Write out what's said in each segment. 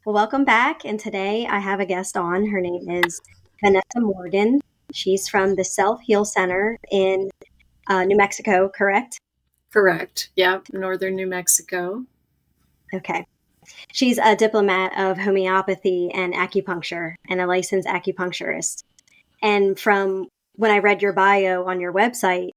Well, welcome back. And today I have a guest on. Her name is Vanessa Morgan. She's from the Self Heal Center in New Mexico, correct? Correct. Yep. Northern New Mexico. Okay. She's a diplomat of homeopathy and acupuncture and a licensed acupuncturist. And from when I read your bio on your website,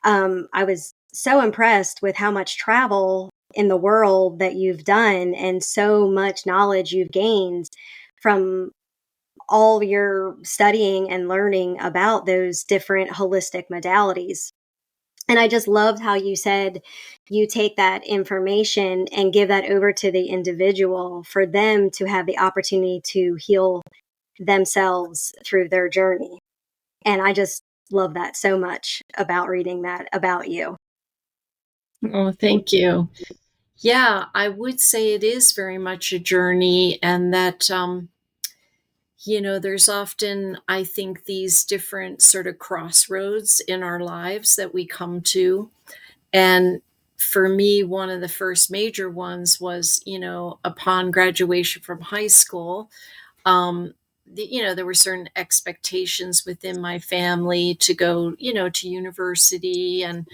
I was so impressed with how much travel in the world that you've done and so much knowledge you've gained from all your studying and learning about those different holistic modalities. And I just loved how you said you take that information and give that over to the individual for them to have the opportunity to heal themselves through their journey. And I just love that so much about reading that about you. Oh, thank you. Yeah, I would say it is very much a journey, and that, there's often, I think, these different sort of crossroads in our lives that we come to. And for me, one of the first major ones was, upon graduation from high school. There were certain expectations within my family to go, to university and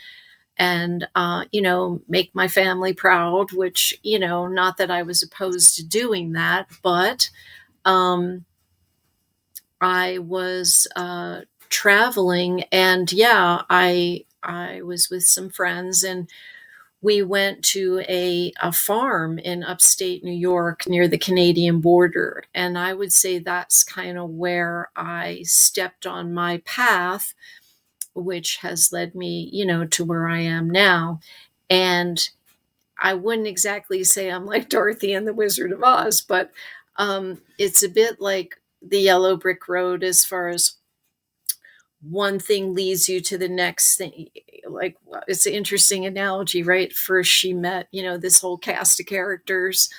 make my family proud, which, not that I was opposed to doing that, but um, I was traveling, and yeah, I was with some friends, and we went to a farm in upstate New York near the Canadian border. And I would say that's kind of where I stepped on my path, which has led me, to where I am now. And I wouldn't exactly say I'm like Dorothy and the Wizard of Oz, but it's a bit like the yellow brick road as far as one thing leads you to the next thing. Like, it's an interesting analogy, right? First, she met, this whole cast of characters,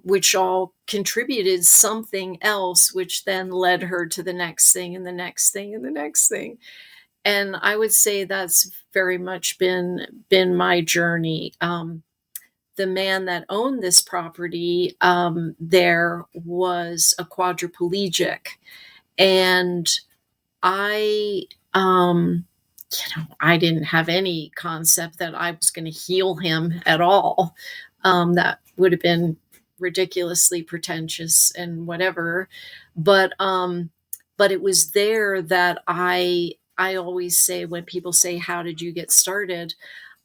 which all contributed something else, which then led her to the next thing and the next thing and the next thing. And I would say that's very much been my journey. The man that owned this property, there was a quadriplegic, and I, I didn't have any concept that I was going to heal him at all. That would have been ridiculously pretentious and whatever. But it was there that I always say when people say, "How did you get started?"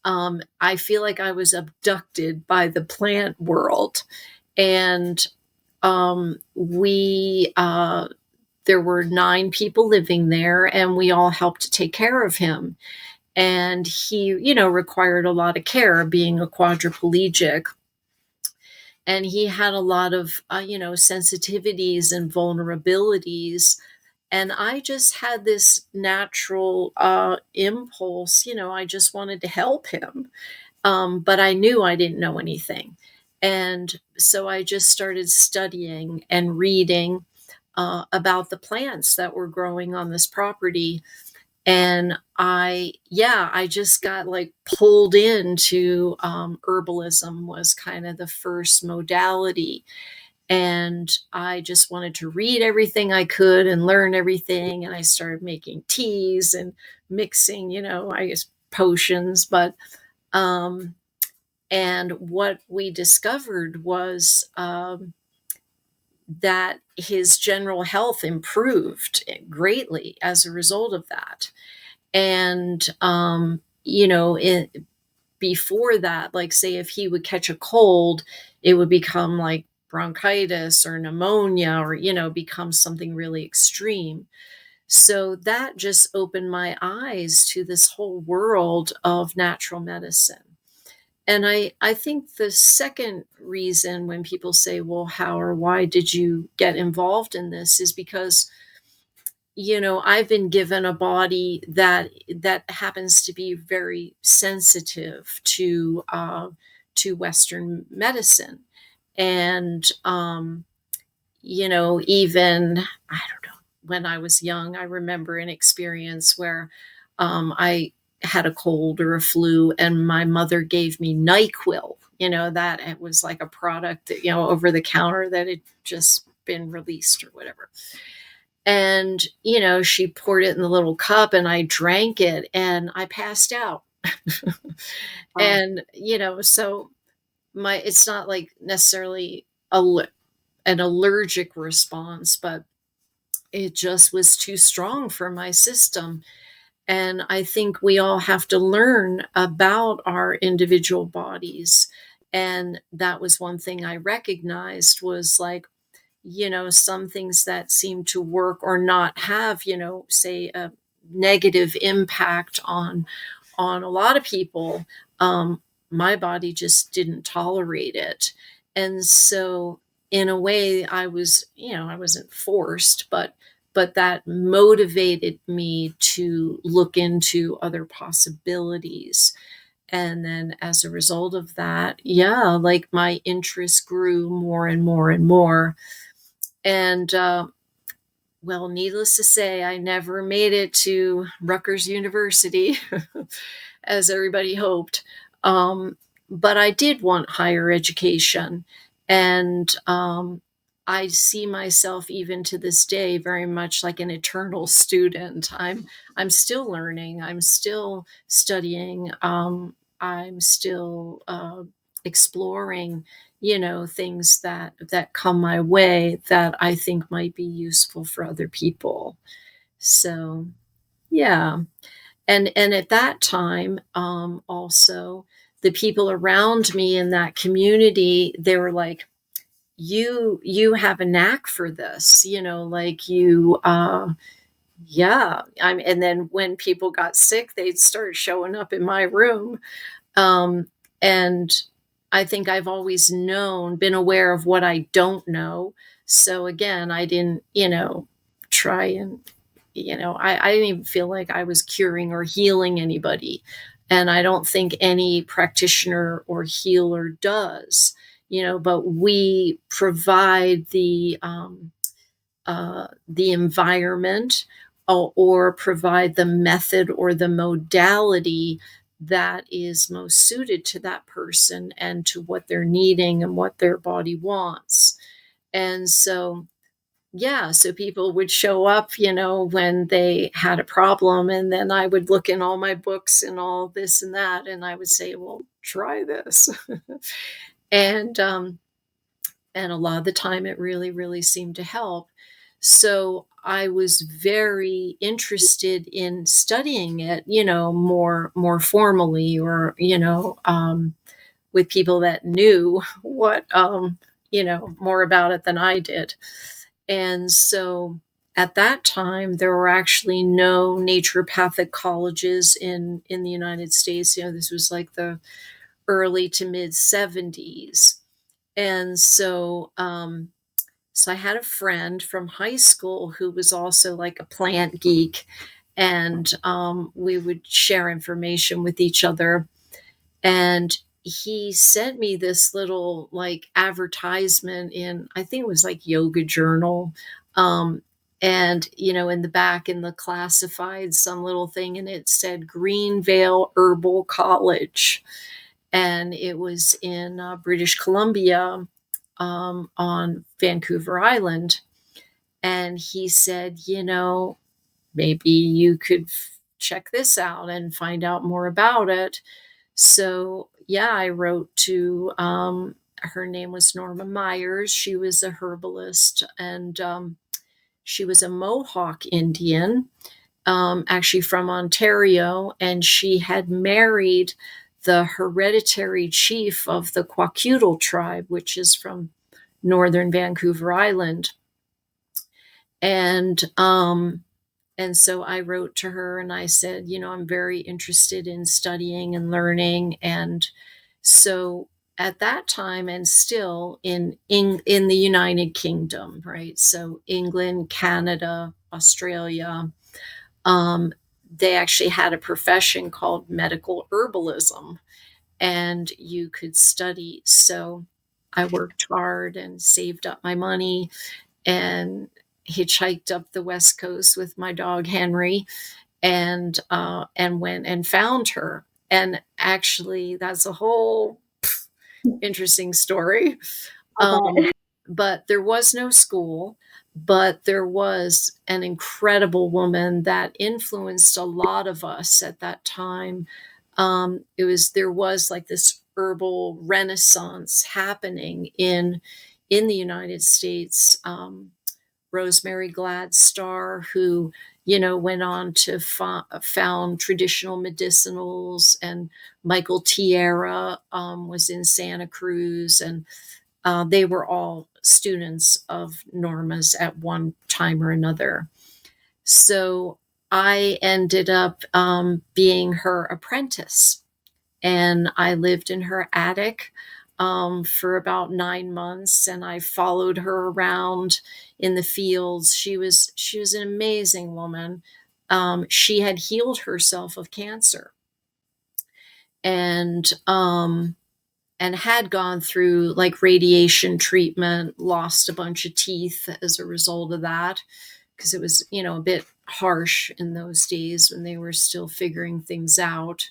I feel like I was abducted by the plant world, and we there were 9 people living there, and we all helped to take care of him. And he, required a lot of care being a quadriplegic. And he had a lot of, sensitivities and vulnerabilities. And I just had this natural impulse, I just wanted to help him. But I knew I didn't know anything. And so I just started studying and reading about the plants that were growing on this property. And I just got like pulled into herbalism was kind of the first modality. And I just wanted to read everything I could and learn everything. And I started making teas and mixing, I guess potions. Um, and what we discovered was that his general health improved greatly as a result of that. And, before that, like, say, if he would catch a cold, it would become like bronchitis or pneumonia or, become something really extreme. So that just opened my eyes to this whole world of natural medicine. And I think the second reason when people say, well, how or why did you get involved in this is because, I've been given a body that happens to be very sensitive to Western medicine. And, even, I don't know, when I was young, I remember an experience where I had a cold or a flu, and my mother gave me NyQuil, that it was like a product that, over the counter that had just been released or whatever. And, she poured it in the little cup and I drank it and I passed out. Wow. And, so it's not like necessarily an allergic response, but it just was too strong for my system. And I think we all have to learn about our individual bodies. And that was one thing I recognized was like, some things that seem to work or not have, say a negative impact on a lot of people. My body just didn't tolerate it. And so in a way I wasn't forced, but that motivated me to look into other possibilities. And then as a result of that, yeah, like my interest grew more and more and more. And well, needless to say, I never made it to Rutgers University as everybody hoped. Um, but I did want higher education. And I see myself even to this day very much like an eternal student. I'm still learning. I'm still studying. I'm still exploring, things that come my way that I think might be useful for other people. So, yeah. And at that time, also, the people around me in that community, they were like, you have a knack for this, like yeah. And then when people got sick, they'd start showing up in my room. Um, and I think I've always been aware of what I don't know. So again, I didn't, try and, I didn't even feel like I was curing or healing anybody. And I don't think any practitioner or healer does, but we provide the environment, or provide the method or the modality that is most suited to that person and to what they're needing and what their body wants. And so, yeah, so people would show up, when they had a problem, and then I would look in all my books and all this and that, and I would say, well, try this. and and a lot of the time it really, really seemed to help. So I was very interested in studying it, more formally, or, with people that knew what, more about it than I did. And so at that time, there were actually no naturopathic colleges in the United States. This was like the early to mid 70s. And so I had a friend from high school who was also like a plant geek, and we would share information with each other. And he sent me this little like advertisement in, I think it was like Yoga Journal. Um, and, in the back in the classified, some little thing, and it said Greenvale Herbal College. And it was in British Columbia, on Vancouver Island. And he said, maybe you could check this out and find out more about it. So, yeah, I wrote to, her name was Norma Myers. She was a herbalist, and she was a Mohawk Indian, actually from Ontario, and she had married the hereditary chief of the Kwakiutl tribe, which is from northern Vancouver Island. And so I wrote to her and I said, I'm very interested in studying and learning. And so at that time, and still in the United Kingdom, right? So England, Canada, Australia, they actually had a profession called medical herbalism, and you could study. So I worked hard and saved up my money and hitchhiked up the West Coast with my dog Henry, and went and found her. And actually, that's a whole interesting story. I'll bet. But there was no school, but there was an incredible woman that influenced a lot of us at that time. There was like this herbal renaissance happening in the United States. Rosemary Gladstar, who went on to found traditional medicinals, and Michael Tierra was in Santa Cruz, and they were all students of Norma's at one time or another. So I ended up being her apprentice, and I lived in her attic for about 9 months, and I followed her around in the fields. She was an amazing woman. She had healed herself of cancer, and had gone through like radiation treatment, lost a bunch of teeth as a result of that, because it was, a bit harsh in those days when they were still figuring things out.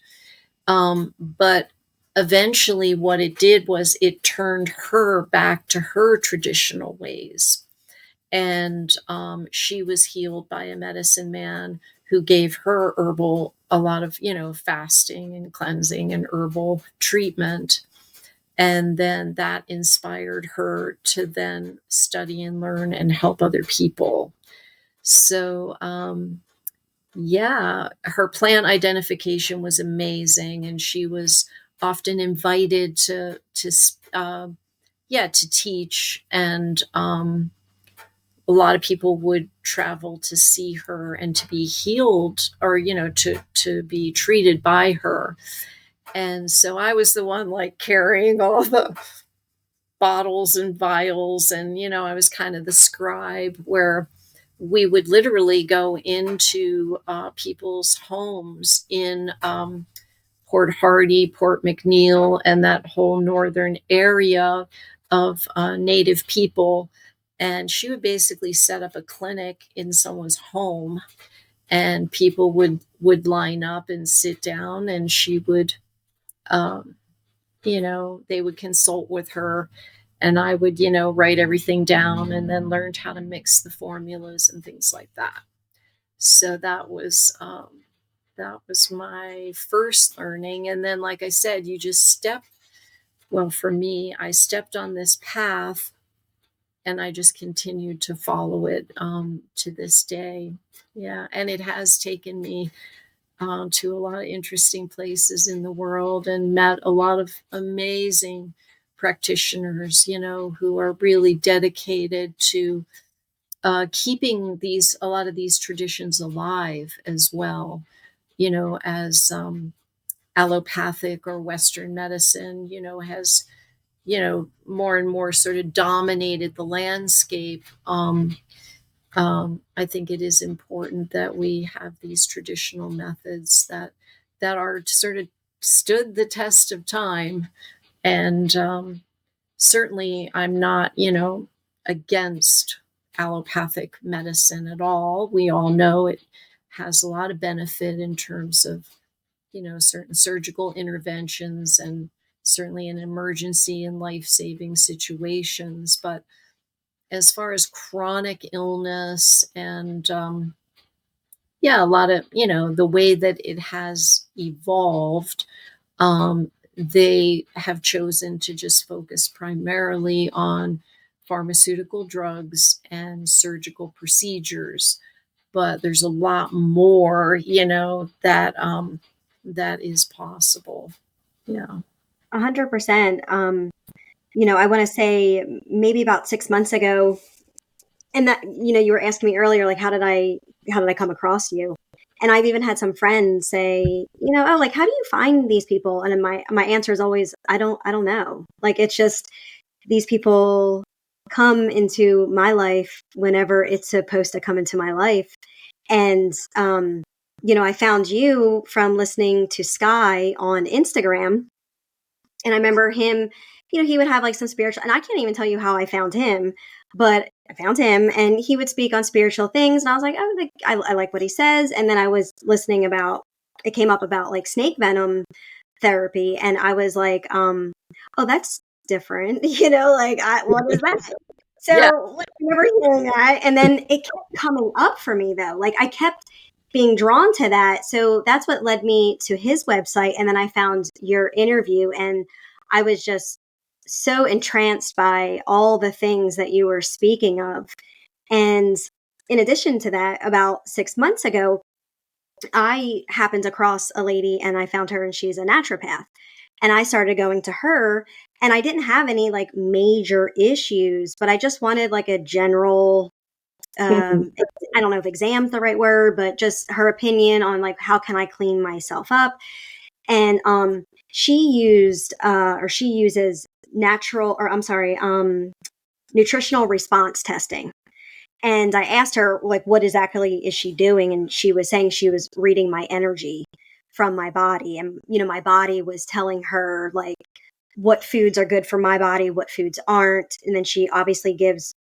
But eventually, what it did was it turned her back to her traditional ways. And she was healed by a medicine man who gave her a lot of, fasting and cleansing and herbal treatment. And then that inspired her to then study and learn and help other people. So, yeah, her plant identification was amazing, and she was often invited to teach, and a lot of people would travel to see her and to be healed, or to be treated by her. And so I was the one like carrying all the bottles and vials, and I was kind of the scribe, where we would literally go into people's homes in Port Hardy, Port McNeil, and that whole northern area of Native people. And she would basically set up a clinic in someone's home, and people would line up and sit down, and she would they would consult with her, and I would, write everything down, and then learned how to mix the formulas and things like that. So that was my first learning. And then, like I said, for me, I stepped on this path, and I just continued to follow it to this day. Yeah. And it has taken me to a lot of interesting places in the world, and met a lot of amazing practitioners, who are really dedicated to keeping a lot of these traditions alive as well, as allopathic or Western medicine, has, more and more sort of dominated the landscape. I think it is important that we have these traditional methods that are sort of stood the test of time. And certainly, I'm not, against allopathic medicine at all. We all know it has a lot of benefit in terms of, certain surgical interventions, and certainly in emergency and life-saving situations. But as far as chronic illness and a lot of the way that it has evolved, they have chosen to just focus primarily on pharmaceutical drugs and surgical procedures. But there's a lot more, that is possible. Yeah. 100%. I want to say maybe about 6 months ago, and that, you were asking me earlier, like, how did I come across you? And I've even had some friends say, oh, like, how do you find these people? And then my answer is always, I don't know. Like, it's just, these people come into my life whenever it's supposed to come into my life. And, I found you from listening to Sky on Instagram. And I remember him, he would have like some spiritual, and I can't even tell you how I found him, but I found him, and he would speak on spiritual things. And I was like, oh, I like what he says. And then I was listening it came up about like snake venom therapy, and I was like, "Oh, that's different." Like, what is that? Yeah. So, like, I remember hearing that, and then it kept coming up for me, though. Like, I kept being drawn to that, so that's what led me to his website, and then I found your interview, and I was just so entranced by all the things that you were speaking of. And in addition to that, about 6 months ago, I happened across a lady and I found her, and she's a naturopath. And I started going to her, and I didn't have any like major issues, but I just wanted like a general Mhm. I don't know if exam's the right word, but just her opinion on like how can I clean myself up. And she uses natural or I'm sorry, nutritional response testing. And I asked her, like, what exactly is she doing? And she was saying she was reading my energy from my body. And, my body was telling her, like, what foods are good for my body, what foods aren't. And then she obviously gives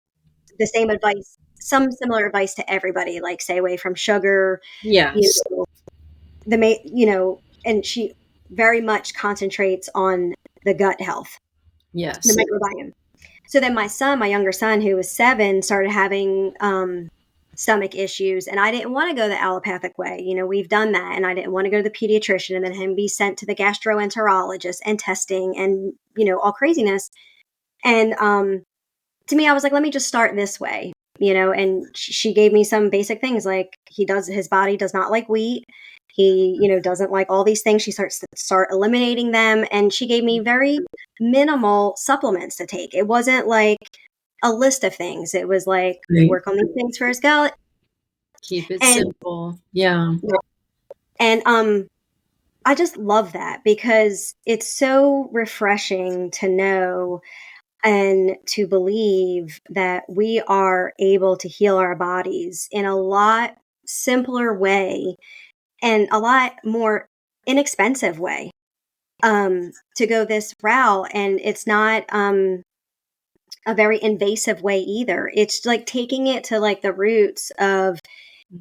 the same advice, some similar advice to everybody, like, stay away from sugar, you Yes. know, and she very much concentrates on the gut health, the Yes. microbiome. So then my younger son, who was 7, started having stomach issues, and I didn't want to go the allopathic way. We've done that, and I didn't want to go to the pediatrician and then him be sent to the gastroenterologist and testing and all craziness. And to me, I was like, let me just start this way. And she gave me some basic things like his body does not like wheat. He, doesn't like all these things. She starts to start eliminating them. And she gave me very minimal supplements to take. It wasn't like a list of things. It was like, Right. work on these things for his gut. Keep it And, simple. Yeah. and, I just love that because it's so refreshing to know and to believe that we are able to heal our bodies in a lot simpler way and a lot more inexpensive way to go this route. And it's not a very invasive way either. It's like taking it to like the roots of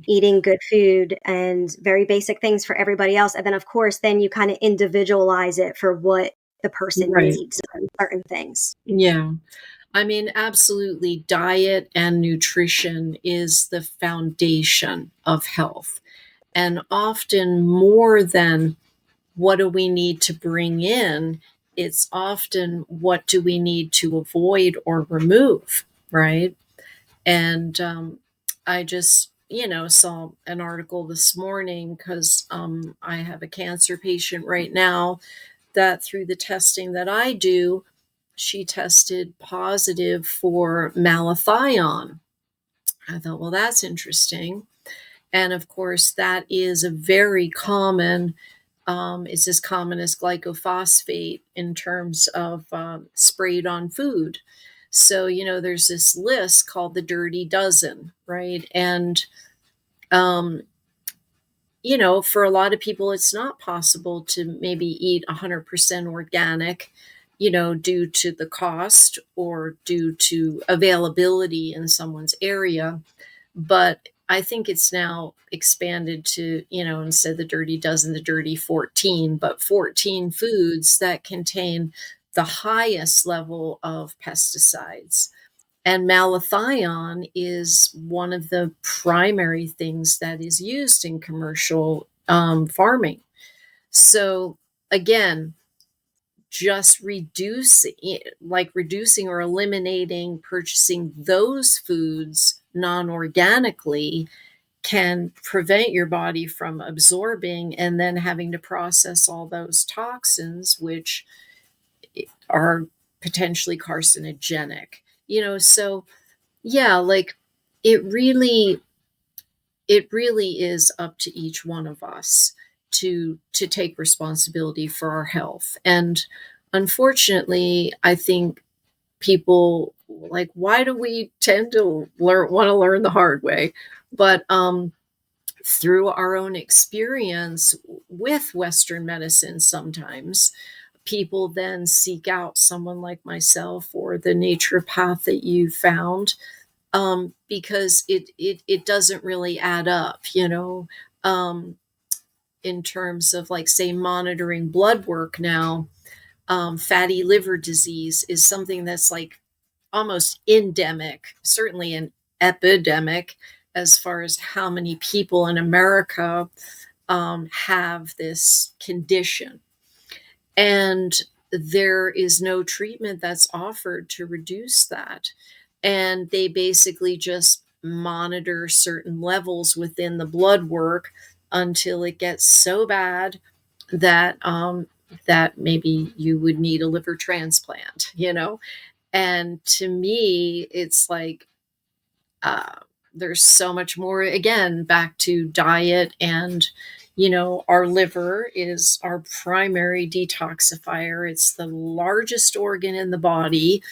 eating good food and very basic things for everybody else. And then, of course, then you kind of individualize it for what the person Right. needs on certain things. Yeah. I mean, absolutely, diet and nutrition is the foundation of health. And often more than what do we need to bring in, it's often what do we need to avoid or remove, right? And I just, saw an article this morning because I have a cancer patient right now that through the testing that I do, she tested positive for malathion. I thought, well, that's interesting. And of course, that is a very common, it's as common as glycophosphate in terms of sprayed on food. So, there's this list called the Dirty Dozen, right? And um, for a lot of people, it's not possible to maybe eat 100% organic, due to the cost or due to availability in someone's area. But I think it's now expanded to, instead of the dirty dozen, the dirty 14, but 14 foods that contain the highest level of pesticides. And malathion is one of the primary things that is used in commercial farming. So again, just reducing or eliminating purchasing those foods non-organically can prevent your body from absorbing and then having to process all those toxins, which are potentially carcinogenic. So yeah, like it really it really is up to each one of us to take responsibility for our health. And unfortunately, I think people like why do we tend to learn the hard way? But through our own experience with Western medicine, sometimes people then seek out someone like myself or the naturopath that you found, because it doesn't really add up. Um, in terms of, like, say, monitoring blood work now. Fatty liver disease is something that's like almost endemic, certainly an epidemic, as far as how many people in America have this condition. And there is no treatment that's offered to reduce that. And they basically just monitor certain levels within the blood work until it gets so bad that that maybe you would need a liver transplant, you know? And to me, it's like uh, there's so much more, again, back to diet. And, our liver is our primary detoxifier. It's the largest organ in the body.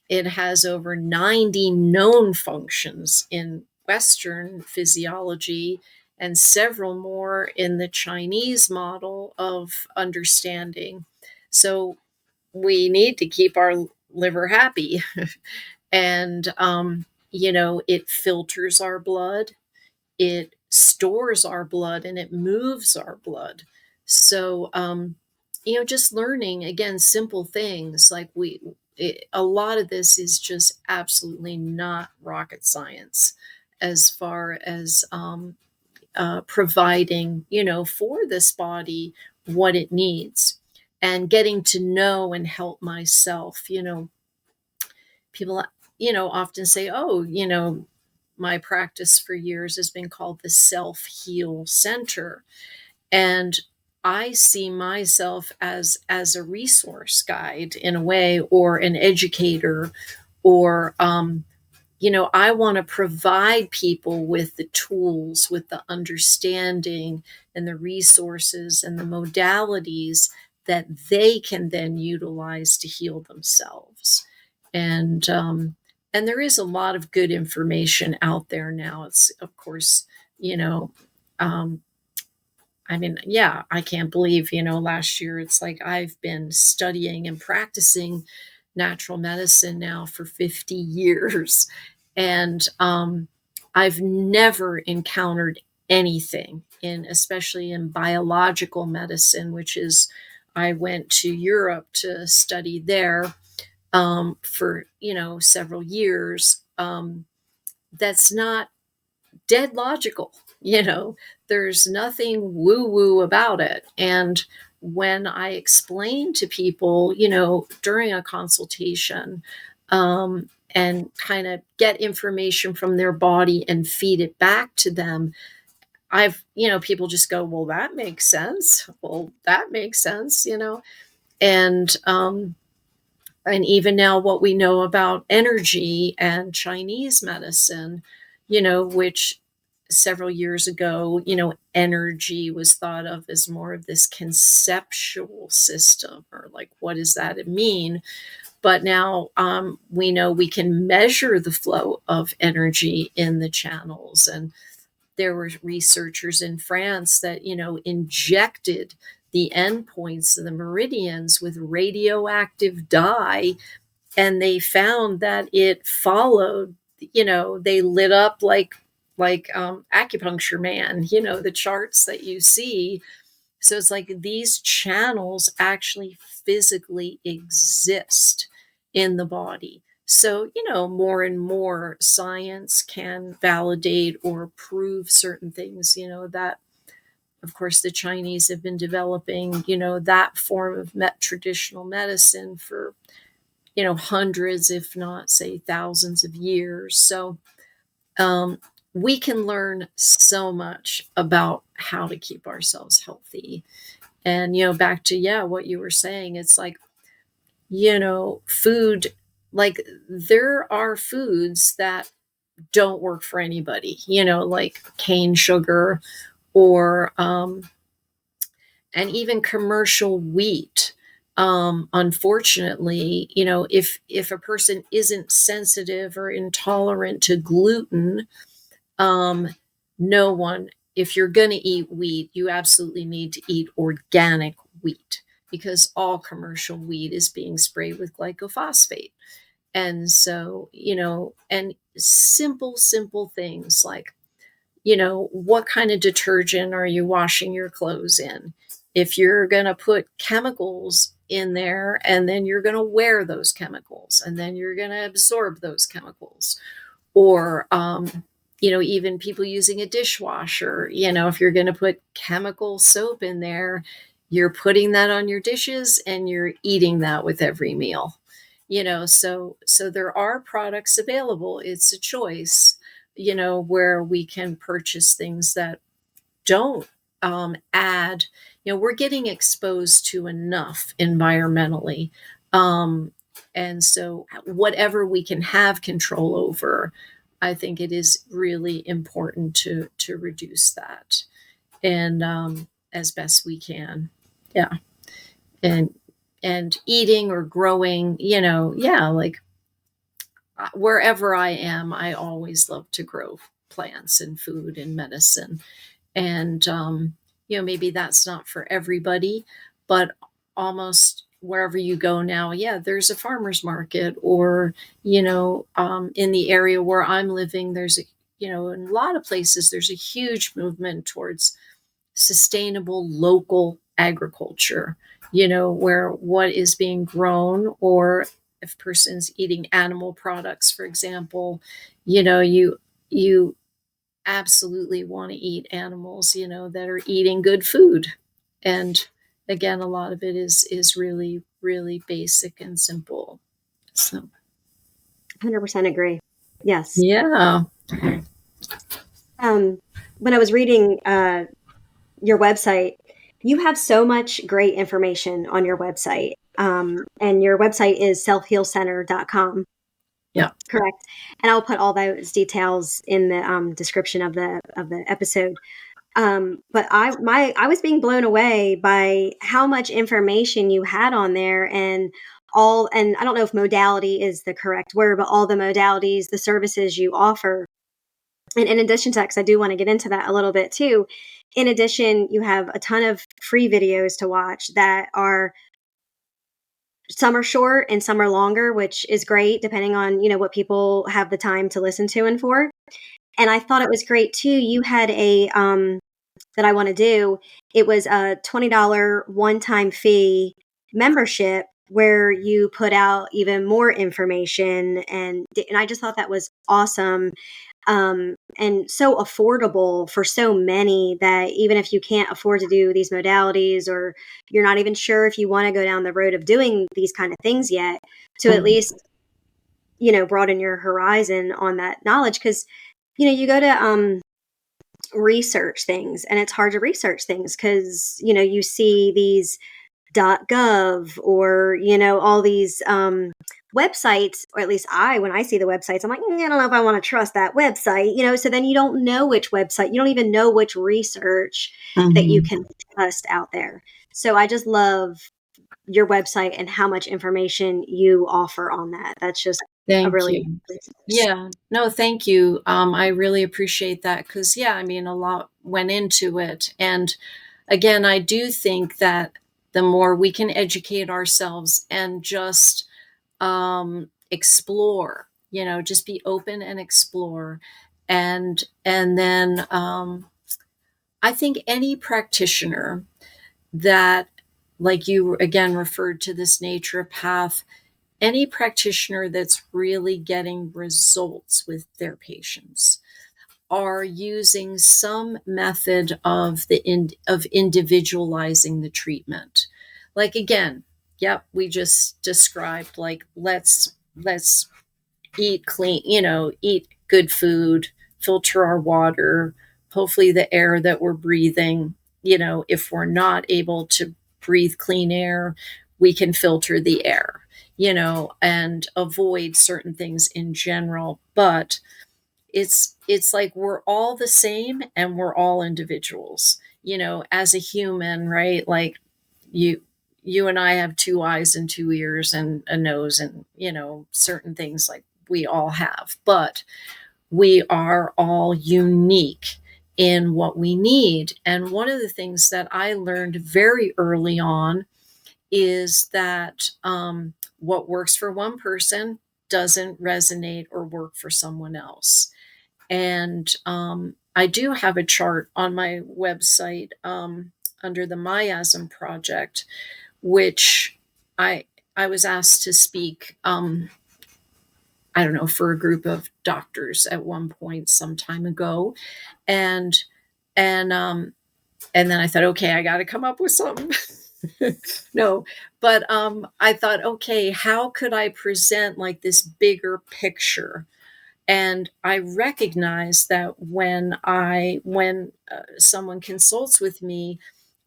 It has over 90 known functions in Western physiology and several more in the Chinese model of understanding. So we need to keep our liver happy. And, it filters our blood, it stores our blood, and it moves our blood. So, just learning, again, simple things like a lot of this is just absolutely not rocket science as far as providing, for this body what it needs, and getting to know and help myself. People, often say, oh, my practice for years has been called the Self Heal Center. And I see myself as a resource guide in a way, or an educator, or I want to provide people with the tools, with the understanding and the resources and the modalities that they can then utilize to heal themselves. And there is a lot of good information out there now. It's, of course, you know, um, I mean, yeah, I can't believe, last year it's like I've been studying and practicing natural medicine now for 50 years. And I've never encountered anything especially in biological medicine, which is, I went to Europe to study there for, several years. That's not dead logical. There's nothing woo woo about it. And when I explain to people, during a consultation, and kind of get information from their body and feed it back to them, people just go, well, that makes sense. Well, that makes sense, and, and even now, what we know about energy and Chinese medicine, which several years ago, energy was thought of as more of this conceptual system, or like, what does that mean? But now we know we can measure the flow of energy in the channels. And there were researchers in France that, injected the endpoints of the meridians with radioactive dye, and they found that it followed, they lit up like acupuncture man, the charts that you see. So it's like these channels actually physically exist in the body. So, more and more science can validate or prove certain things, that, of course, the Chinese have been developing, that form of traditional medicine for, hundreds, if not, say, thousands of years. So, we can learn so much about how to keep ourselves healthy. And, back to, yeah, what you were saying, it's like, food, like, there are foods that don't work for anybody, like cane sugar, or, and even commercial wheat. Unfortunately, if a person isn't sensitive or intolerant to gluten, um, no one, if you're going to eat wheat, you absolutely need to eat organic wheat, because all commercial wheat is being sprayed with glyphosate. And so, and simple things like, what kind of detergent are you washing your clothes in? If you're going to put chemicals in there and then you're going to wear those chemicals and then you're going to absorb those chemicals, or even people using a dishwasher, if you're going to put chemical soap in there, you're putting that on your dishes and you're eating that with every meal. So there are products available. It's a choice, where we can purchase things that don't add, we're getting exposed to enough environmentally. Um, and so whatever we can have control over, I think it is really important to reduce that, and as best we can. Yeah. And eating or growing, yeah, like wherever I am, I always love to grow plants and food and medicine. And, maybe that's not for everybody, but almost wherever you go now, yeah, there's a farmer's market, or, in the area where I'm living, in a lot of places, there's a huge movement towards sustainable local agriculture, where what is being grown, or if a person's eating animal products, for example, you absolutely want to eat animals, that are eating good food. And again, a lot of it is really, really basic and simple. So 100% agree. Yes. yeah. When I was reading your website, you have so much great information on your website. And your website is selfhealcenter.com. Yeah. Correct. And I'll put all those details in the description of the episode. But I was being blown away by how much information you had on there, and I don't know if modality is the correct word, but all the modalities, the services you offer. And in addition to that, because I do want to get into that a little bit too, in addition, you have a ton of free videos to watch that are, some are short and some are longer, which is great depending on, what people have the time to listen to and for. And I thought it was great too. You had a that I want to do. It was a $20 one-time fee membership where you put out even more information, and I just thought that was awesome. And so affordable for so many, that even if you can't afford to do these modalities, or you're not even sure if you want to go down the road of doing these kind of things yet, to at least, broaden your horizon on that knowledge. Because, you go to research things, and it's hard to research things because, you see these .gov, or all these websites, or at least when I see the websites, I'm like, I don't know if I want to trust that website, so then you don't know which website, you don't even know which research that you Mhm. can trust out there. So I just love your website and how much information you offer on that. That's just a Thank really you. great source. Yeah. No, thank you. I really appreciate that, because, yeah, I mean, a lot went into it. And again, I do think that the more we can educate ourselves and just explore, just be open and explore. And then I think any practitioner that, like you again referred to this naturopath, any practitioner that's really getting results with their patients are using some method of individualizing the treatment. Like, again, yep, we just described, like, let's eat clean, eat good food, filter our water, hopefully the air that we're breathing, if we're not able to breathe clean air, we can filter the air, and avoid certain things in general. But it's like we're all the same and we're all individuals, as a human, right? Like, you you and I have two eyes and two ears and a nose, and certain things, like, we all have, but we are all unique in what we need. And one of the things that I learned very early on is that what works for one person doesn't resonate or work for someone else. And I do have a chart on my website under the Miasm Project, which I I was asked to speak. I don't know, for a group of doctors at one point some time ago, and and and then I thought, okay, I got to come up with something. No, but I thought, okay, how could I present like this bigger picture? And I recognize that when someone consults with me,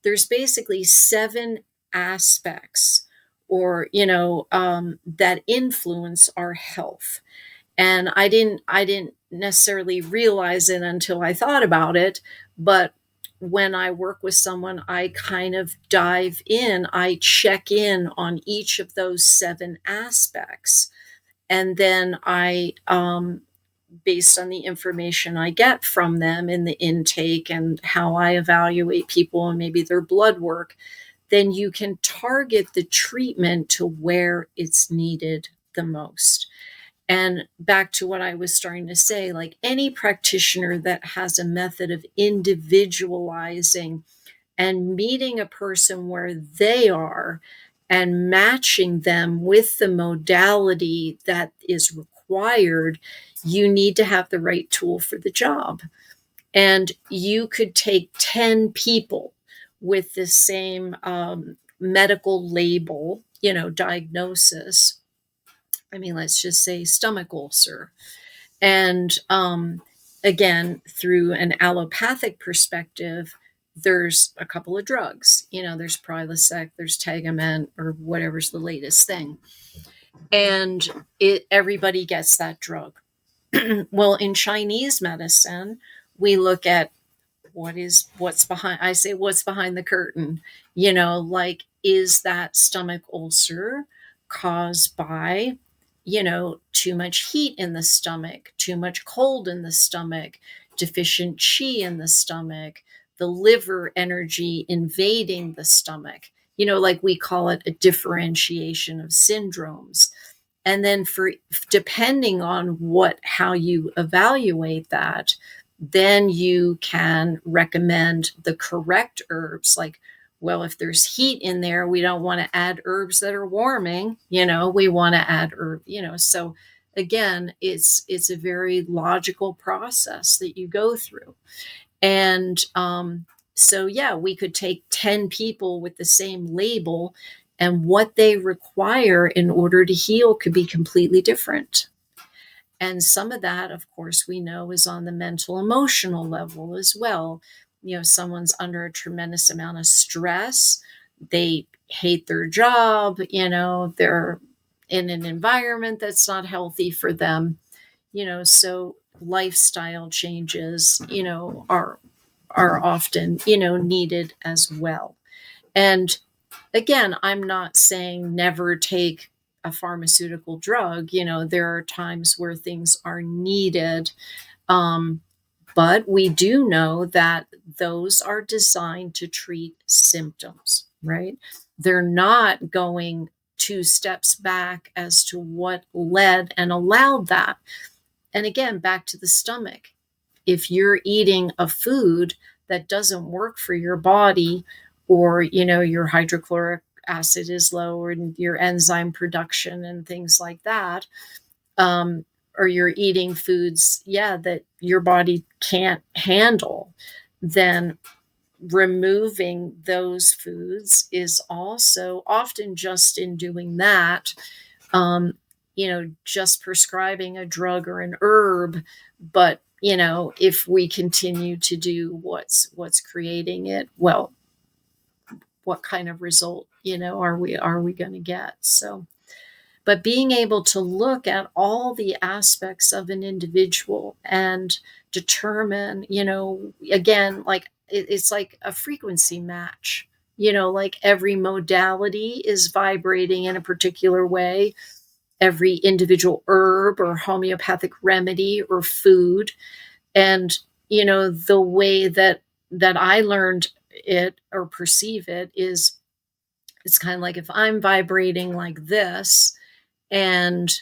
there's basically seven aspects, or that influence our health. And I didn't necessarily realize it until I thought about it, but when I work with someone, I kind of dive in, I check in on each of those seven aspects. And then based on the information I get from them in the intake and how I evaluate people and maybe their blood work, then you can target the treatment to where it's needed the most. And back to what I was starting to say, like any practitioner that has a method of individualizing and meeting a person where they are and matching them with the modality that is required, you need to have the right tool for the job. And you could take 10 people with the same medical label, diagnosis. I mean, let's just say stomach ulcer. And again, through an allopathic perspective, there's a couple of drugs. There's Prilosec, there's Tagamet, or whatever's the latest thing. And everybody gets that drug. Well, in Chinese medicine, we look at what's behind. I say, what's behind the curtain? Like, is that stomach ulcer caused by too much heat in the stomach, too much cold in the stomach, deficient qi in the stomach, the liver energy invading the stomach? Like we call it a differentiation of syndromes. And then for depending on how you evaluate that, then you can recommend the correct herbs. Like, well, if there's heat in there, we don't want to add herbs that are warming, we want to add so again, it's a very logical process that you go through. And so yeah, we could take 10 people with the same label, and what they require in order to heal could be completely different. And some of that, of course, we know is on the mental emotional level as well. Someone's under a tremendous amount of stress, they hate their job, they're in an environment that's not healthy for them, so lifestyle changes, are often, needed as well. And again, I'm not saying never take a pharmaceutical drug. There are times where things are needed. But we do know that those are designed to treat symptoms, right? They're not going two steps back as to what led and allowed that. And again, back to the stomach. If you're eating a food that doesn't work for your body, or your hydrochloric acid is low, and your enzyme production and things like that, or you're eating foods that your body can't handle, then removing those foods is also often, just in doing that, just prescribing a drug or an herb. But if we continue to do what's creating it, well, what kind of result are we going to get? So, but being able to look at all the aspects of an individual and determine, again, like it's like a frequency match. Like every modality is vibrating in a particular way, every individual herb or homeopathic remedy or food. And the way that I learned it or perceive it is, it's kind of like, if I'm vibrating like this, and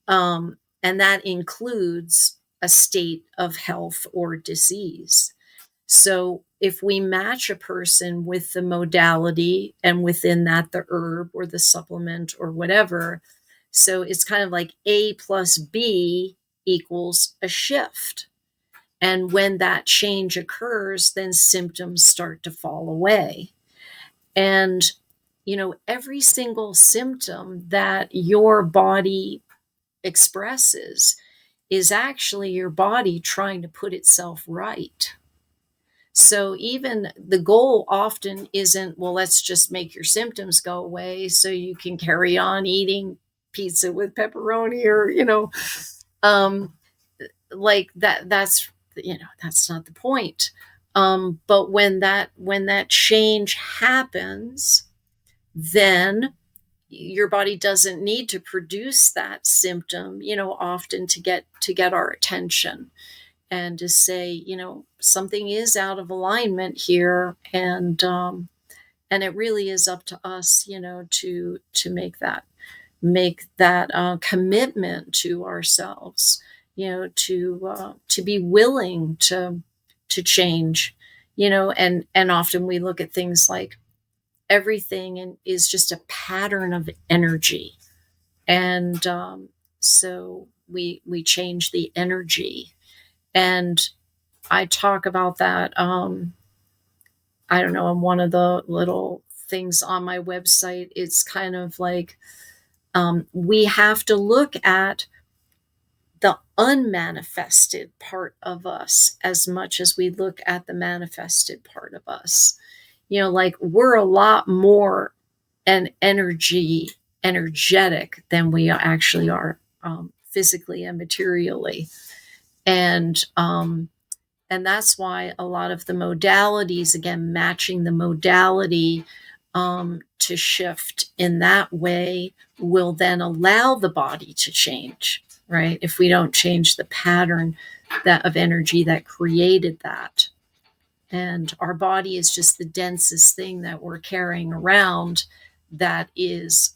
that includes a state of health or disease. So if we match a person with the modality and within that the herb or the supplement or whatever, so it's kind of like A plus B equals a shift. And when that change occurs, then symptoms start to fall away. And, every single symptom that your body expresses is actually your body trying to put itself right. So even the goal often isn't, well, let's just make your symptoms go away so you can carry on eating pizza with pepperoni or, um, like that's not the point. But when that change happens, then your body doesn't need to produce that symptom, often to get our attention and to say, something is out of alignment here, and it really is up to us, to make that commitment to ourselves, to be willing to change, and often we look at things like everything and is just a pattern of energy, and so we change the energy. And I talk about that, I don't know, on one of the little things on my website. It's kind of like, we have to look at the unmanifested part of us as much as we look at the manifested part of us. Like we're a lot more energetic than we actually are, physically and materially. And that's why a lot of the modalities, again, matching the modality, to shift in that way will then allow the body to change, right? If we don't change the pattern of energy that created that. And our body is just the densest thing that we're carrying around that is,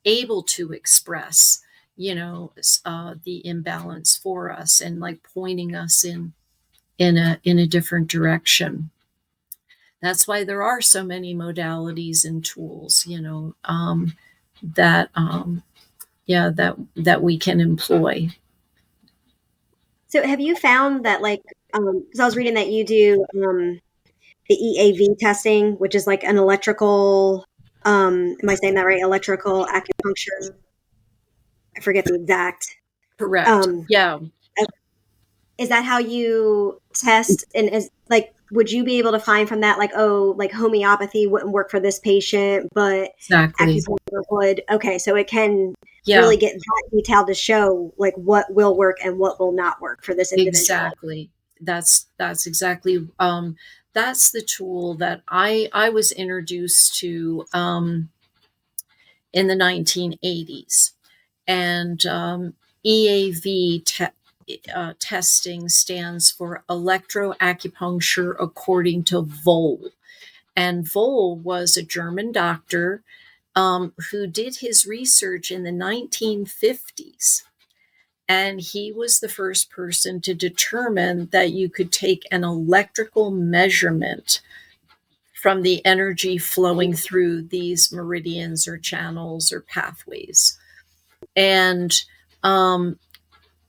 able to express, the imbalance for us and like pointing us in a different direction. That's why there are so many modalities and tools, that that we can employ. So have you found that because I was reading that you do the EAV testing, which is like an electrical, am I saying that right? Electrical acupuncture. I forget the exact. Correct. Um, Yeah, is that how you test? And is like, would you be able to find from that, like, oh, like homeopathy wouldn't work for this patient, but exactly. acupuncture would? Okay, so it can Yeah, really get that detailed to show like what will work and what will not work for this individual. exactly. That's exactly, that's the tool that I was introduced to, in the 1980s. And EAV testing stands for electroacupuncture according to Voll. And Voll was a German doctor, who did his research in the 1950s. And he was the first person to determine that you could take an electrical measurement from the energy flowing through these meridians or channels or pathways. And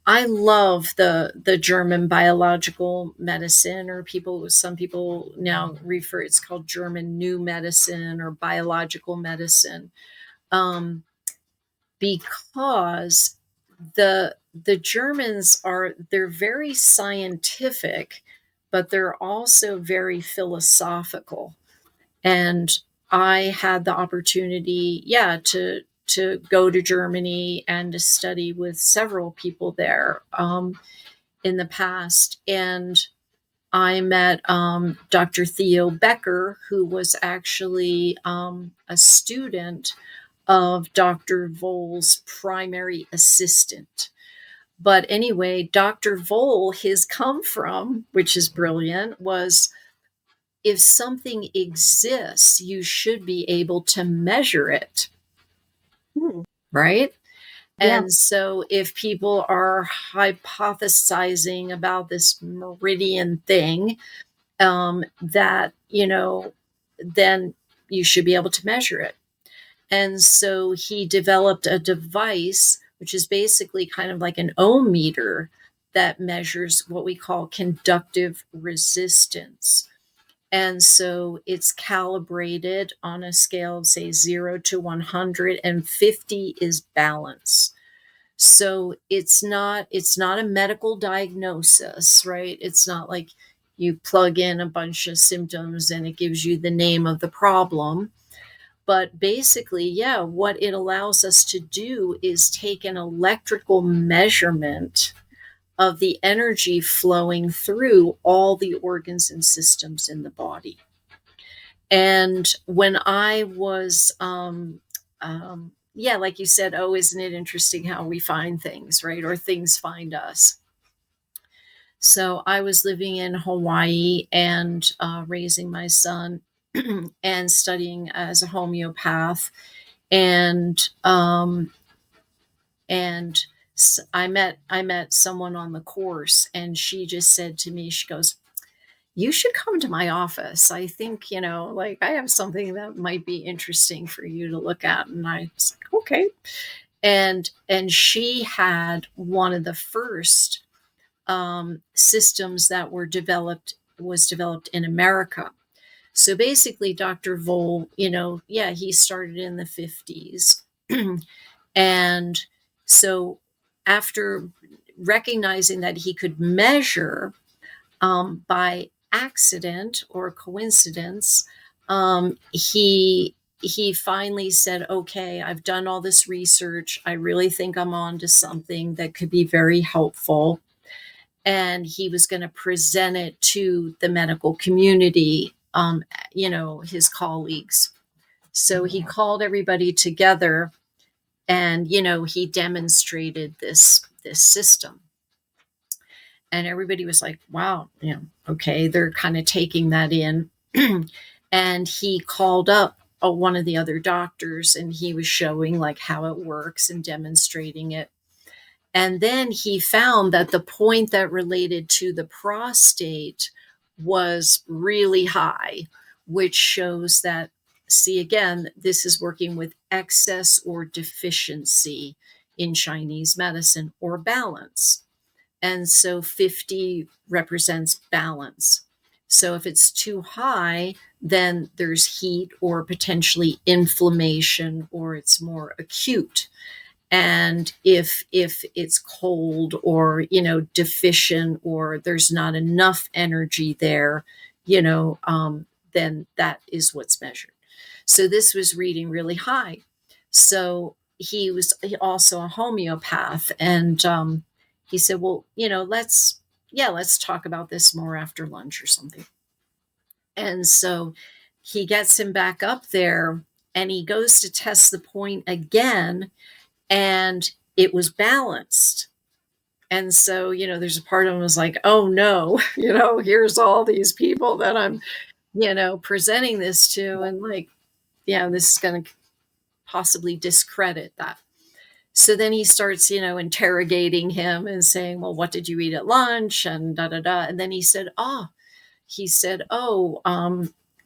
I love the German biological medicine, or some people now refer, it's called German New Medicine or biological medicine, because the Germans they're very scientific, but they're also very philosophical. And I had the opportunity, to go to Germany and to study with several people there, in the past. And I met, Dr. Theo Becker, who was actually, a student of Dr. Voll's primary assistant. But anyway, Dr. Voll, his come from, which is brilliant, was if something exists, you should be able to measure it, Hmm. right? Yeah. And so if people are hypothesizing about this meridian thing, that, then you should be able to measure it. And so he developed a device, which is basically kind of like an ohm meter that measures what we call conductive resistance. And so it's calibrated on a scale of, say, 0 to 100, and 50 is balance. So it's not a medical diagnosis, right? It's not like you plug in a bunch of symptoms and it gives you the name of the problem. But basically, yeah, what it allows us to do is take an electrical measurement of the energy flowing through all the organs and systems in the body. And when I was, yeah, like you said, oh, isn't it interesting how we find things, right? Or things find us. So I was living in Hawaii and raising my son and studying as a homeopath. And and I met someone on the course, and she just said to me, she goes, "You should come to my office. I think, like, I have something that might be interesting for you to look at." And I was like, "Okay." And she had one of the first systems that was developed in America. So basically, Dr. Vole, yeah, he started in the 50s. And so after recognizing that he could measure by accident or coincidence, he finally said, "Okay, I've done all this research. I really think I'm on to something that could be very helpful." And he was going to present it to the medical community, his colleagues. So he called everybody together, and he demonstrated this system, and everybody was like, "Wow, okay." They're kind of taking that in. And he called up one of the other doctors, and he was showing like how it works and demonstrating it. And then he found that the point that related to the prostate was really high, which shows that, see, again, this is working with excess or deficiency in Chinese medicine, or balance. And so 50 represents balance. So if it's too high, then there's heat or potentially inflammation, or it's more acute. And if it's cold, or deficient, or there's not enough energy there, then that is what's measured. So this was reading really high. So he was also a homeopath, and he said, "Well, let's talk about this more after lunch or something." And so he gets him back up there, and he goes to test the point again, and it was balanced. And so, there's a part of him was like, "Oh no, here's all these people that I'm, presenting this to, and like, yeah, this is going to possibly discredit that." So then he starts, interrogating him and saying, "Well, what did you eat at lunch?" And da da da. And then he said,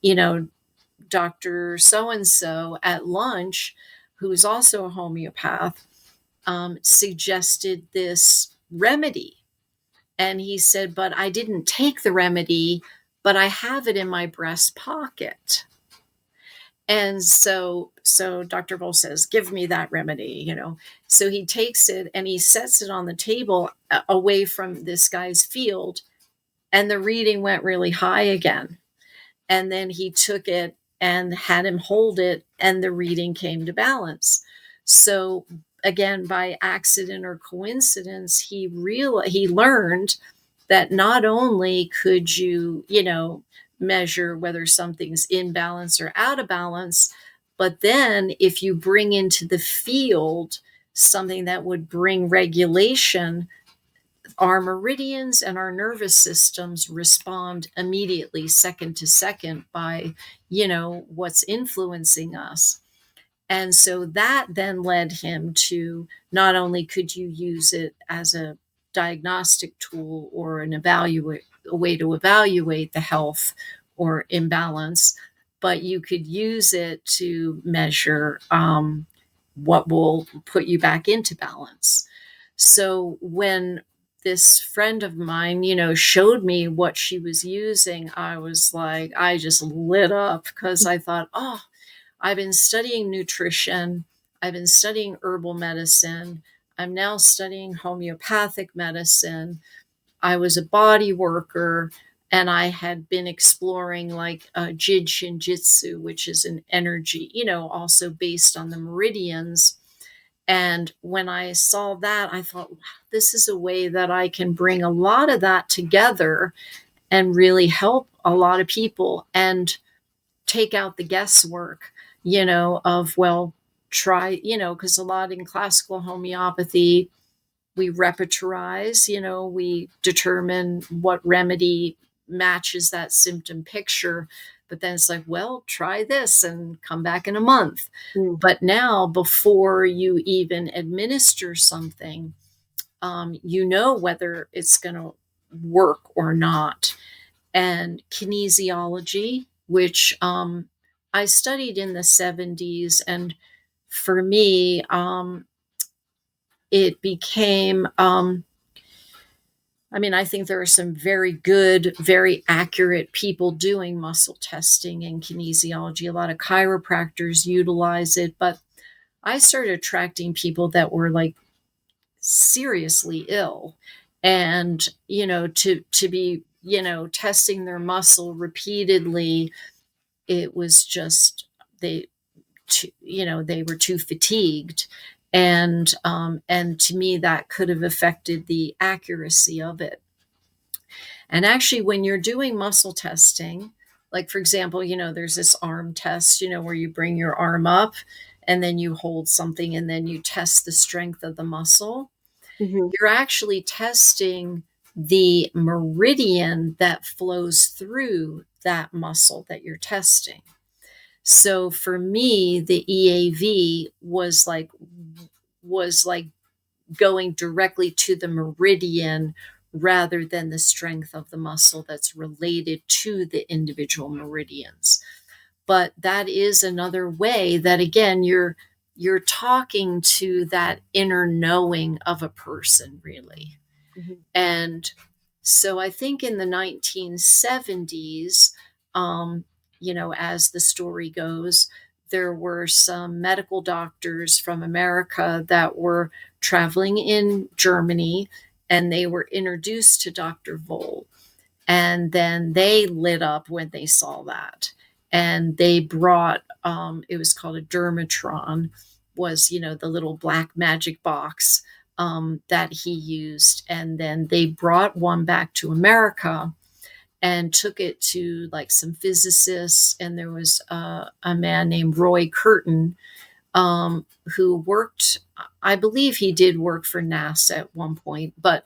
you know, Dr. So and so at lunch, who's also a homeopath, suggested this remedy. And he said, "But I didn't take the remedy, but I have it in my breast pocket." And so Dr. Vole says, "Give me that remedy." So he takes it and he sets it on the table away from this guy's field. And the reading went really high again. And then he took it and had him hold it, and the reading came to balance. So again, by accident or coincidence, he learned that not only could you, measure whether something's in balance or out of balance, but then if you bring into the field something that would bring regulation, our meridians and our nervous systems respond immediately, second to second, by what's influencing us. And so that then led him to, not only could you use it as a diagnostic tool or a way to evaluate the health or imbalance, but you could use it to measure what will put you back into balance. So when this friend of mine, showed me what she was using, I was like, I just lit up because I thought, oh, I've been studying nutrition. I've been studying herbal medicine. I'm now studying homeopathic medicine. I was a body worker, and I had been exploring like Jid Shinjitsu, which is an energy, also based on the meridians. And when I saw that, I thought, wow, this is a way that I can bring a lot of that together and really help a lot of people and take out the guesswork, of, well, try, because a lot in classical homeopathy, we repertorize, we determine what remedy matches that symptom picture. But then it's like, well, try this and come back in a month. Mm. But now, before you even administer something, whether it's going to work or not. And kinesiology, which I studied in the 70s. And for me, it became, I think there are some very good, very accurate people doing muscle testing and kinesiology. A lot of chiropractors utilize it, but I started attracting people that were like seriously ill, and to be testing their muscle repeatedly, it was just they were too fatigued, and to me that could have affected the accuracy of it. And actually, when you're doing muscle testing, like for example, there's this arm test, where you bring your arm up and then you hold something and then you test the strength of the muscle. Mm-hmm. You're actually testing the meridian that flows through that muscle that you're testing. So for me, the EAV was like going directly to the meridian rather than the strength of the muscle that's related to the individual meridians. But that is another way that, again, you're talking to that inner knowing of a person, really. Mm-hmm. And so I think in the 1970s, as the story goes, there were some medical doctors from America that were traveling in Germany, and they were introduced to Dr. Voll. And then they lit up when they saw that. And they brought, it was called a Dermatron, was, the little black magic box that he used. And then they brought one back to America and took it to like some physicists. And there was a man named Roy Curtin, who worked, I believe he did work for NASA at one point, but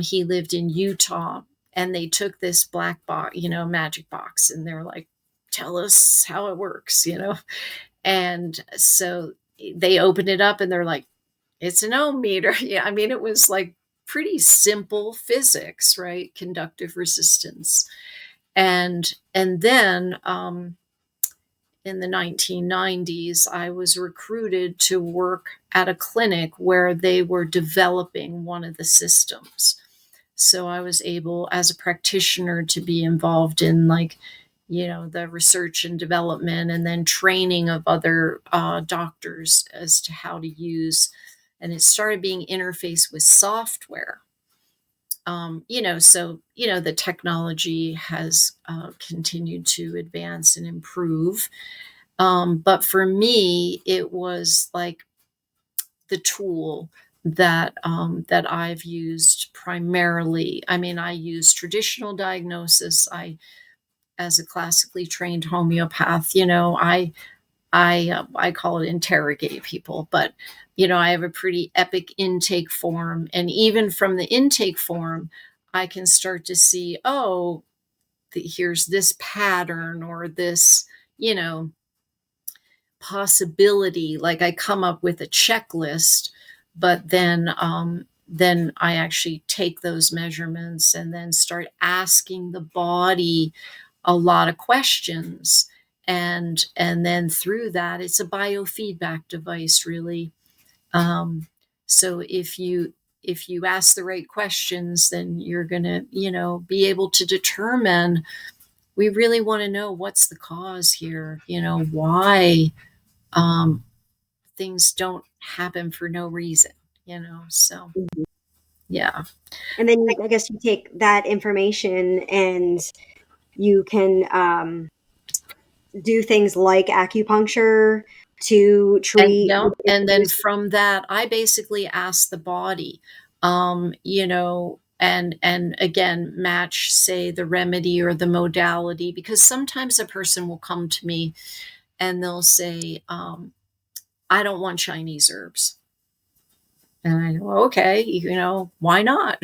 he lived in Utah. And they took this black box, magic box, and they're like, tell us how it works, And so they opened it up and they're like, it's an ohm meter. Yeah, it was like pretty simple physics, right? Conductive resistance. And then in the 1990s, I was recruited to work at a clinic where they were developing one of the systems. So I was able, as a practitioner, to be involved in the research and development, and then training of other doctors as to how to use. And it started being interfaced with software. The technology has continued to advance and improve. But for me, it was like the tool that I've used primarily. I use traditional diagnosis. As a classically trained homeopath, I call it interrogate people, but I have a pretty epic intake form, and even from the intake form, I can start to see, oh, here's this pattern or this, possibility, like I come up with a checklist, but then I actually take those measurements and then start asking the body a lot of questions. And then through that, it's a biofeedback device, really. So if you ask the right questions, then you're going to, be able to determine, we really want to know what's the cause here, why um, things don't happen for no reason, so Mhm. yeah. And then I guess you take that information and you can do things like acupuncture to And treat yeah, and then issues. from that, I basically ask the body, and again, match, say, the remedy or the modality, because sometimes a person will come to me and they'll say, I don't want Chinese herbs. And I go, okay, why not?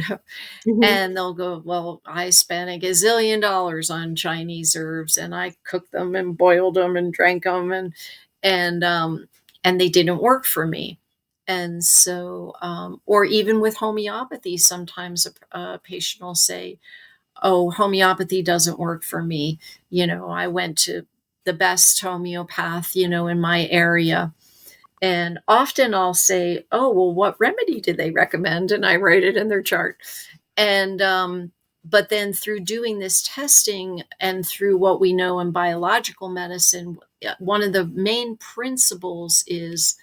Mhm. And they'll go, well, I spent a gazillion dollars on Chinese herbs and I cooked them and boiled them and drank them and and they didn't work for me. And so, or even with homeopathy, sometimes a patient will say, oh, homeopathy doesn't work for me. I went to the best homeopath, in my area. And often I'll say, oh, well, what remedy did they recommend? And I write it in their chart. And, but then through doing this testing and through what we know in biological medicine, one of the main principles is,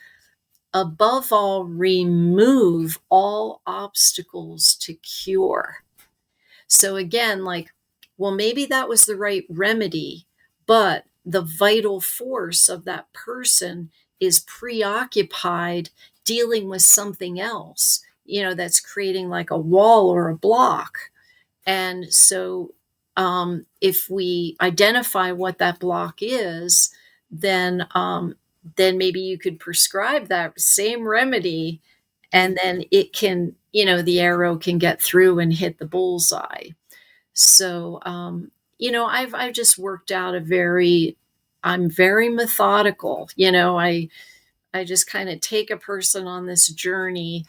above all, remove all obstacles to cure. So again, like, well, maybe that was the right remedy, but the vital force of that person is preoccupied dealing with something else, that's creating like a wall or a block. And so, if we identify what that block is, then maybe you could prescribe that same remedy, and then it can, the arrow can get through and hit the bullseye. So, I've just worked out I'm very methodical. I just kind of take a person on this journey,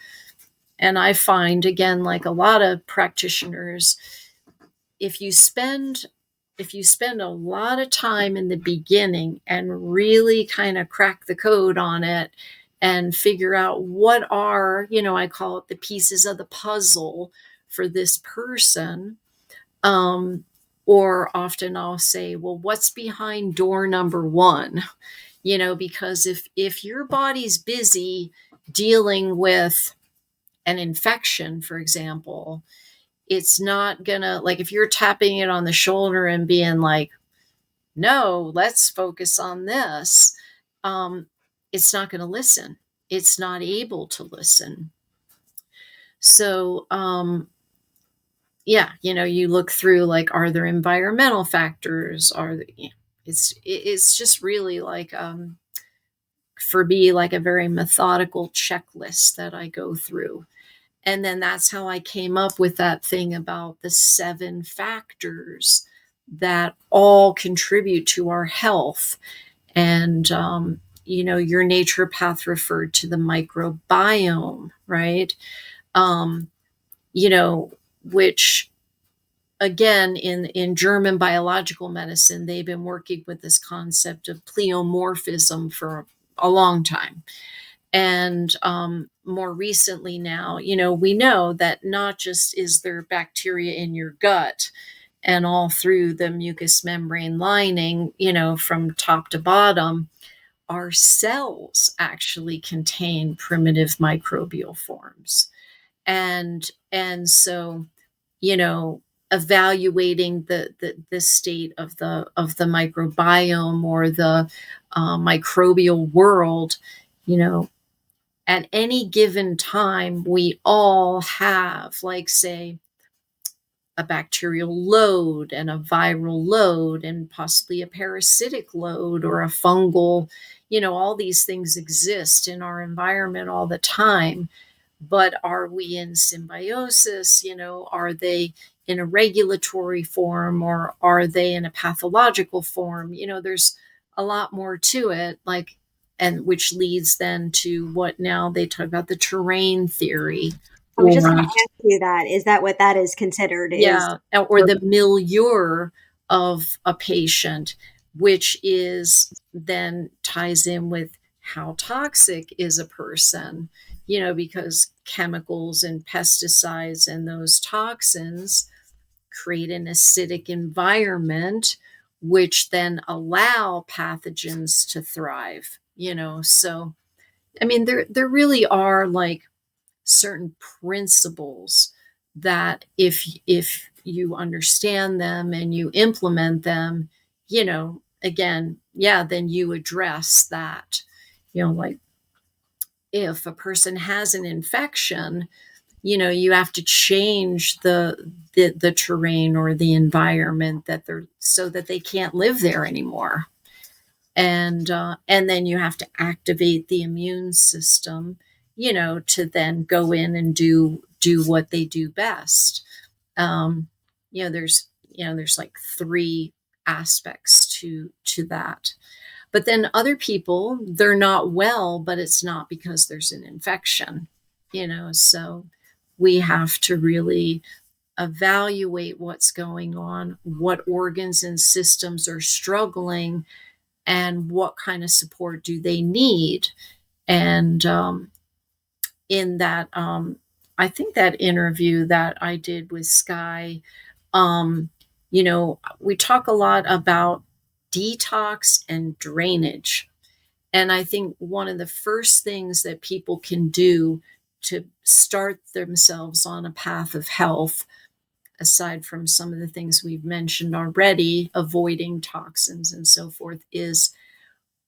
and I find, again, like a lot of practitioners, if you spend if you spend a lot of time in the beginning and really kind of crack the code on it and figure out what are, I call it the pieces of the puzzle for this person. um, or often I'll say, well, what's behind door number one? Because if your body's busy dealing with an infection, for example, it's not gonna, like, if you're tapping it on the shoulder and being like, no, let's focus on this, um, it's not gonna listen. It's not able to listen. So, yeah, you look through, like, are there environmental factors? It's just really like, for me, like a very methodical checklist that I go through. And then that's how I came up with that thing about the 7 factors that all contribute to our health. And, your naturopath referred to the microbiome, right? Um, you know, which, again, in German biological medicine, they've been working with this concept of pleomorphism for a long time. And more recently now, we know that not just is there bacteria in your gut and all through the mucous membrane lining, from top to bottom, our cells actually contain primitive microbial forms. And so, you know, evaluating the state of the microbiome or the microbial world, you know, at any given time, we all have, like, say, a bacterial load and a viral load and possibly a parasitic load or a fungal. All these things exist in our environment all the time. But are we in symbiosis? Are they in a regulatory form, or are they in a pathological form? There's a lot more to it. Like, and which leads then to what now they talk about the terrain theory, I was or just going to ask you that. Is that what that is considered? Is yeah, or the milieu of a patient, which is then ties in with how toxic is a person, because chemicals and pesticides and those toxins create an acidic environment, which then allow pathogens to thrive, So, I mean, there really are like certain principles that if you understand them and you implement them, again, yeah, then you address that. Like if a person has an infection, you have to change the terrain or the environment that they're so that they can't live there anymore. And then you have to activate the immune system, to then go in and do what they do best. um, there's like three aspects to that. But then other people, they're not well, but it's not because there's an infection, so we have to really evaluate what's going on, what organs and systems are struggling, and what kind of support do they need. And in that, I think that interview that I did with Sky, we talk a lot about detox and drainage. And I think one of the first things that people can do to start themselves on a path of health, aside from some of the things we've mentioned already, avoiding toxins and so forth, is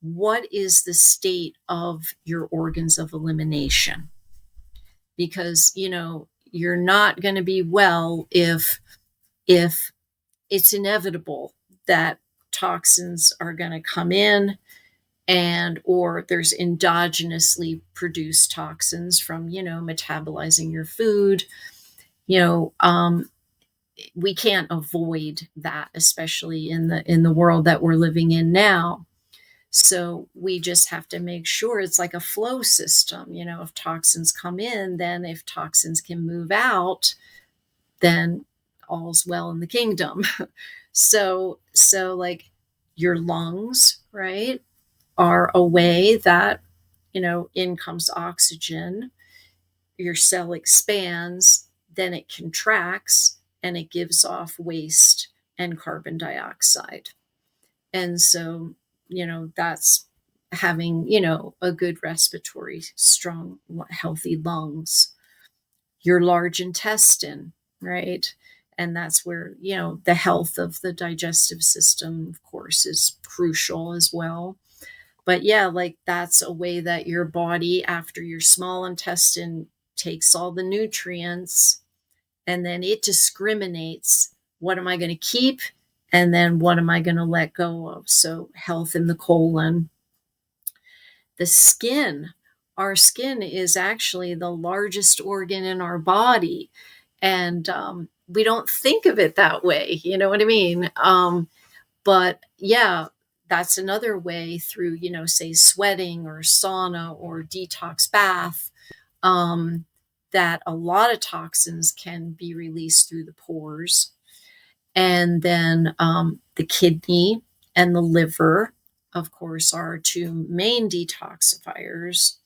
what is the state of your organs of elimination? Because, you're not going to be well if it's inevitable that toxins are going to come in, and or there's endogenously produced toxins from metabolizing your food. you know um, we can't avoid that, especially in the world that we're living in now. So we just have to make sure it's like a flow system. If toxins come in, then if toxins can move out, then all's well in the kingdom. So like your lungs, right, are a way that, in comes oxygen, your cell expands, then it contracts and it gives off waste and carbon dioxide. And so, that's having, a good respiratory, strong, healthy lungs. Your large intestine, right? And that's where, the health of the digestive system, of course, is crucial as well. But yeah, like that's a way that your body, after your small intestine takes all the nutrients, and then it discriminates, what am I going to keep? And then what am I going to let go of? So health in the colon. The skin. Our skin is actually the largest organ in our body. And we don't think of it that way. You know what I mean? But yeah, that's another way through, say sweating or sauna or detox bath, that a lot of toxins can be released through the pores. And then the kidney and the liver, of course, are our two main detoxifiers.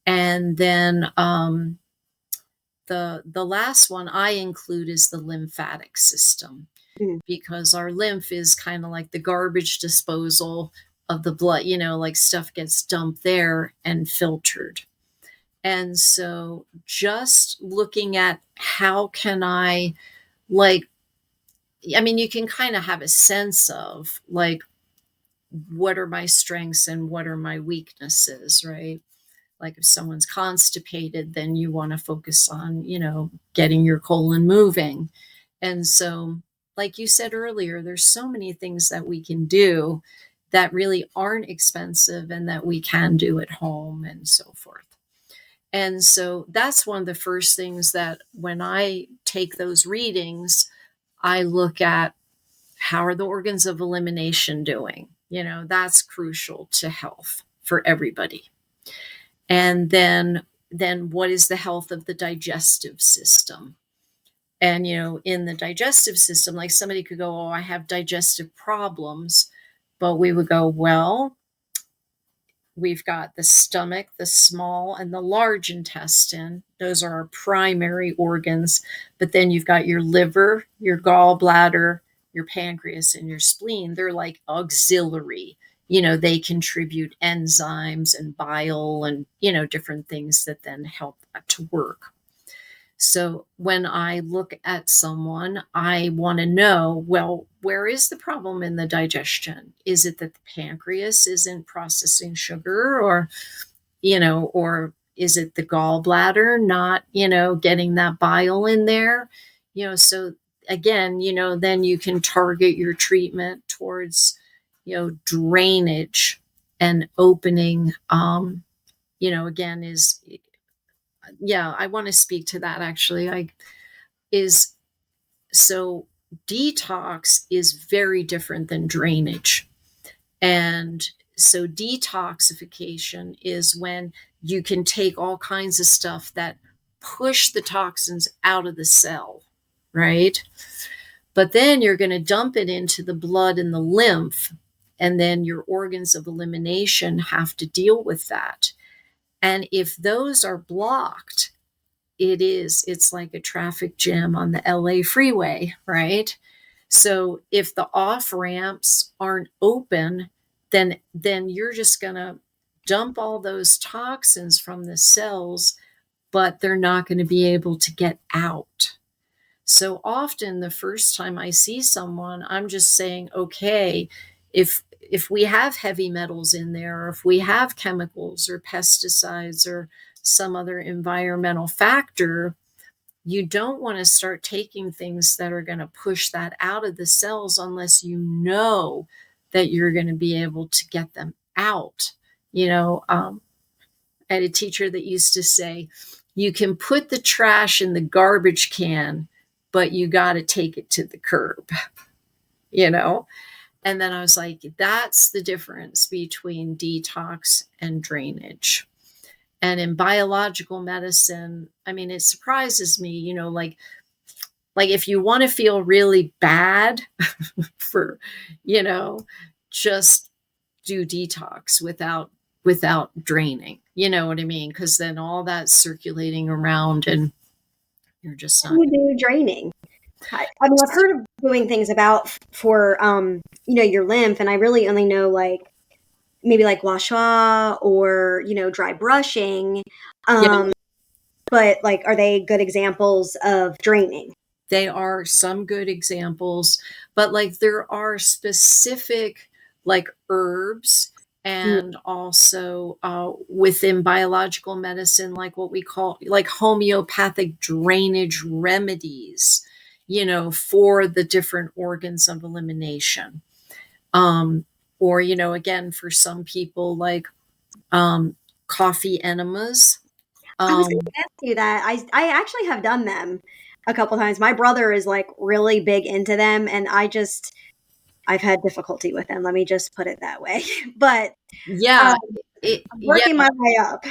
And then the last one I include is the lymphatic system, mm, because our lymph is kind of like the garbage disposal of the blood, like stuff gets dumped there and filtered. And so just looking at how can I, like, I mean, you can kind of have a sense of like, what are my strengths and what are my weaknesses, right? Like if someone's constipated, then you want to focus on, getting your colon moving. And so, like you said earlier, there's so many things that we can do that really aren't expensive and that we can do at home and so forth. And so that's one of the first things that when I take those readings, I look at, how are the organs of elimination doing? That's crucial to health for everybody. And then what is the health of the digestive system? And, in the digestive system, like somebody could go, oh, I have digestive problems. But we would go, well, we've got the stomach, the small and the large intestine. Those are our primary organs. But then you've got your liver, your gallbladder, your pancreas, and your spleen. They're like auxiliary. They contribute enzymes and bile and, different things that then help to work. So when I look at someone, I want to know, well, where is the problem in the digestion? Is it that the pancreas isn't processing sugar, or is it the gallbladder not, getting that bile in there? So again, then you can target your treatment towards, drainage and opening, again is, yeah, I want to speak to that actually. Is so detox is very different than drainage. And so detoxification is when you can take all kinds of stuff that push the toxins out of the cell, right? But then you're going to dump it into the blood and the lymph, and then your organs of elimination have to deal with that. And if those are blocked, it's like a traffic jam on the LA freeway, right? So if the off ramps aren't open, then you're just going to dump all those toxins from the cells, but they're not going to be able to get out. So often the first time I see someone, I'm just saying, okay, if we have heavy metals in there, or if we have chemicals or pesticides or some other environmental factor, you don't want to start taking things that are going to push that out of the cells unless you know that you're going to be able to get them out. I had a teacher that used to say, you can put the trash in the garbage can, but you got to take it to the curb, And then I was like, that's the difference between detox and drainage. And in biological medicine, I mean, it surprises me, like if you want to feel really bad for, just do detox without draining, you know what I mean? Because then all that's circulating around and you're just not. You do draining. I mean, I've heard of doing things for your lymph, and I really only know like maybe like gua sha or dry brushing. Yeah, But like, are they good examples of draining? they are some good examples, but like there are specific like herbs and also within biological medicine, like what we call like homeopathic drainage remedies, for the different organs of elimination. Or, again, for some people, like coffee enemas. I was going to ask you that. I actually have done them a couple times. My brother is like really big into them, and I've had difficulty with them. Let me just put it that way. But Yeah, I'm working my way up.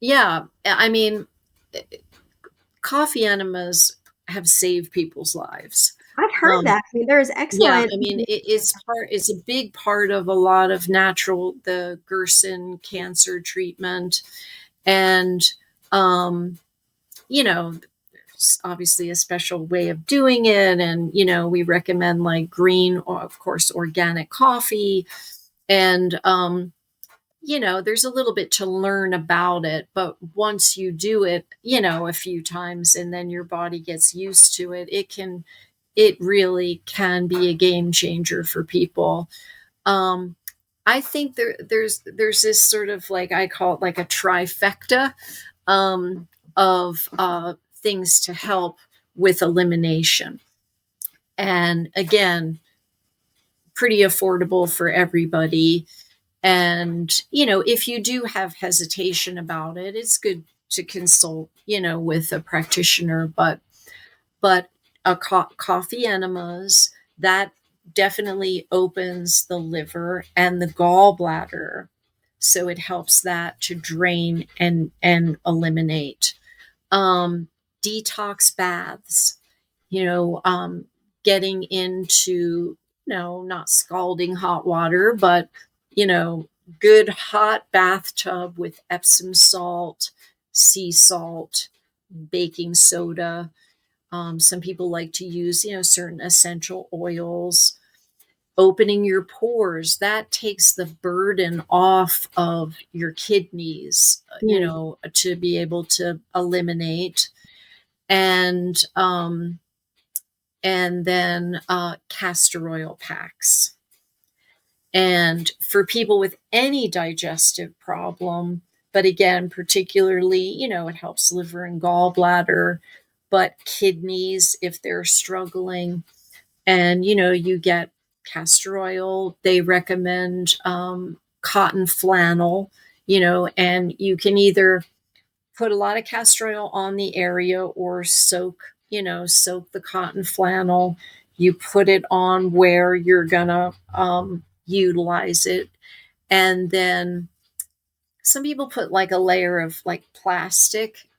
Yeah. I mean, coffee enemas have saved people's lives. I've heard that. I mean, there's Yeah, excellent. I mean, it's a big part of a lot of the Gerson cancer treatment. And, there's obviously a special way of doing it. And, we recommend like green, or of course, organic coffee. And, there's a little bit to learn about it, but once you do it, a few times and then your body gets used to it, it really can be a game changer for people. I think there's this sort of like, I call it like a trifecta of things to help with elimination. And again, pretty affordable for everybody. And, if you do have hesitation about it, it's good to consult, with a practitioner, but coffee enemas, that definitely opens the liver and the gallbladder. So it helps that to drain and eliminate. Detox baths, getting into, not scalding hot water, but, you know, good hot bathtub with Epsom salt, sea salt, baking soda. Some people like to use, certain essential oils. Opening your pores, that takes the burden off of your kidneys, Mm. to be able to eliminate. And then castor oil packs. And for people with any digestive problem, but again, particularly, it helps liver and gallbladder, but kidneys, if they're struggling, and, you get castor oil, they recommend cotton flannel, and you can either put a lot of castor oil on the area or soak the cotton flannel. You put it on where you're gonna utilize it. And then some people put like a layer of like plastic,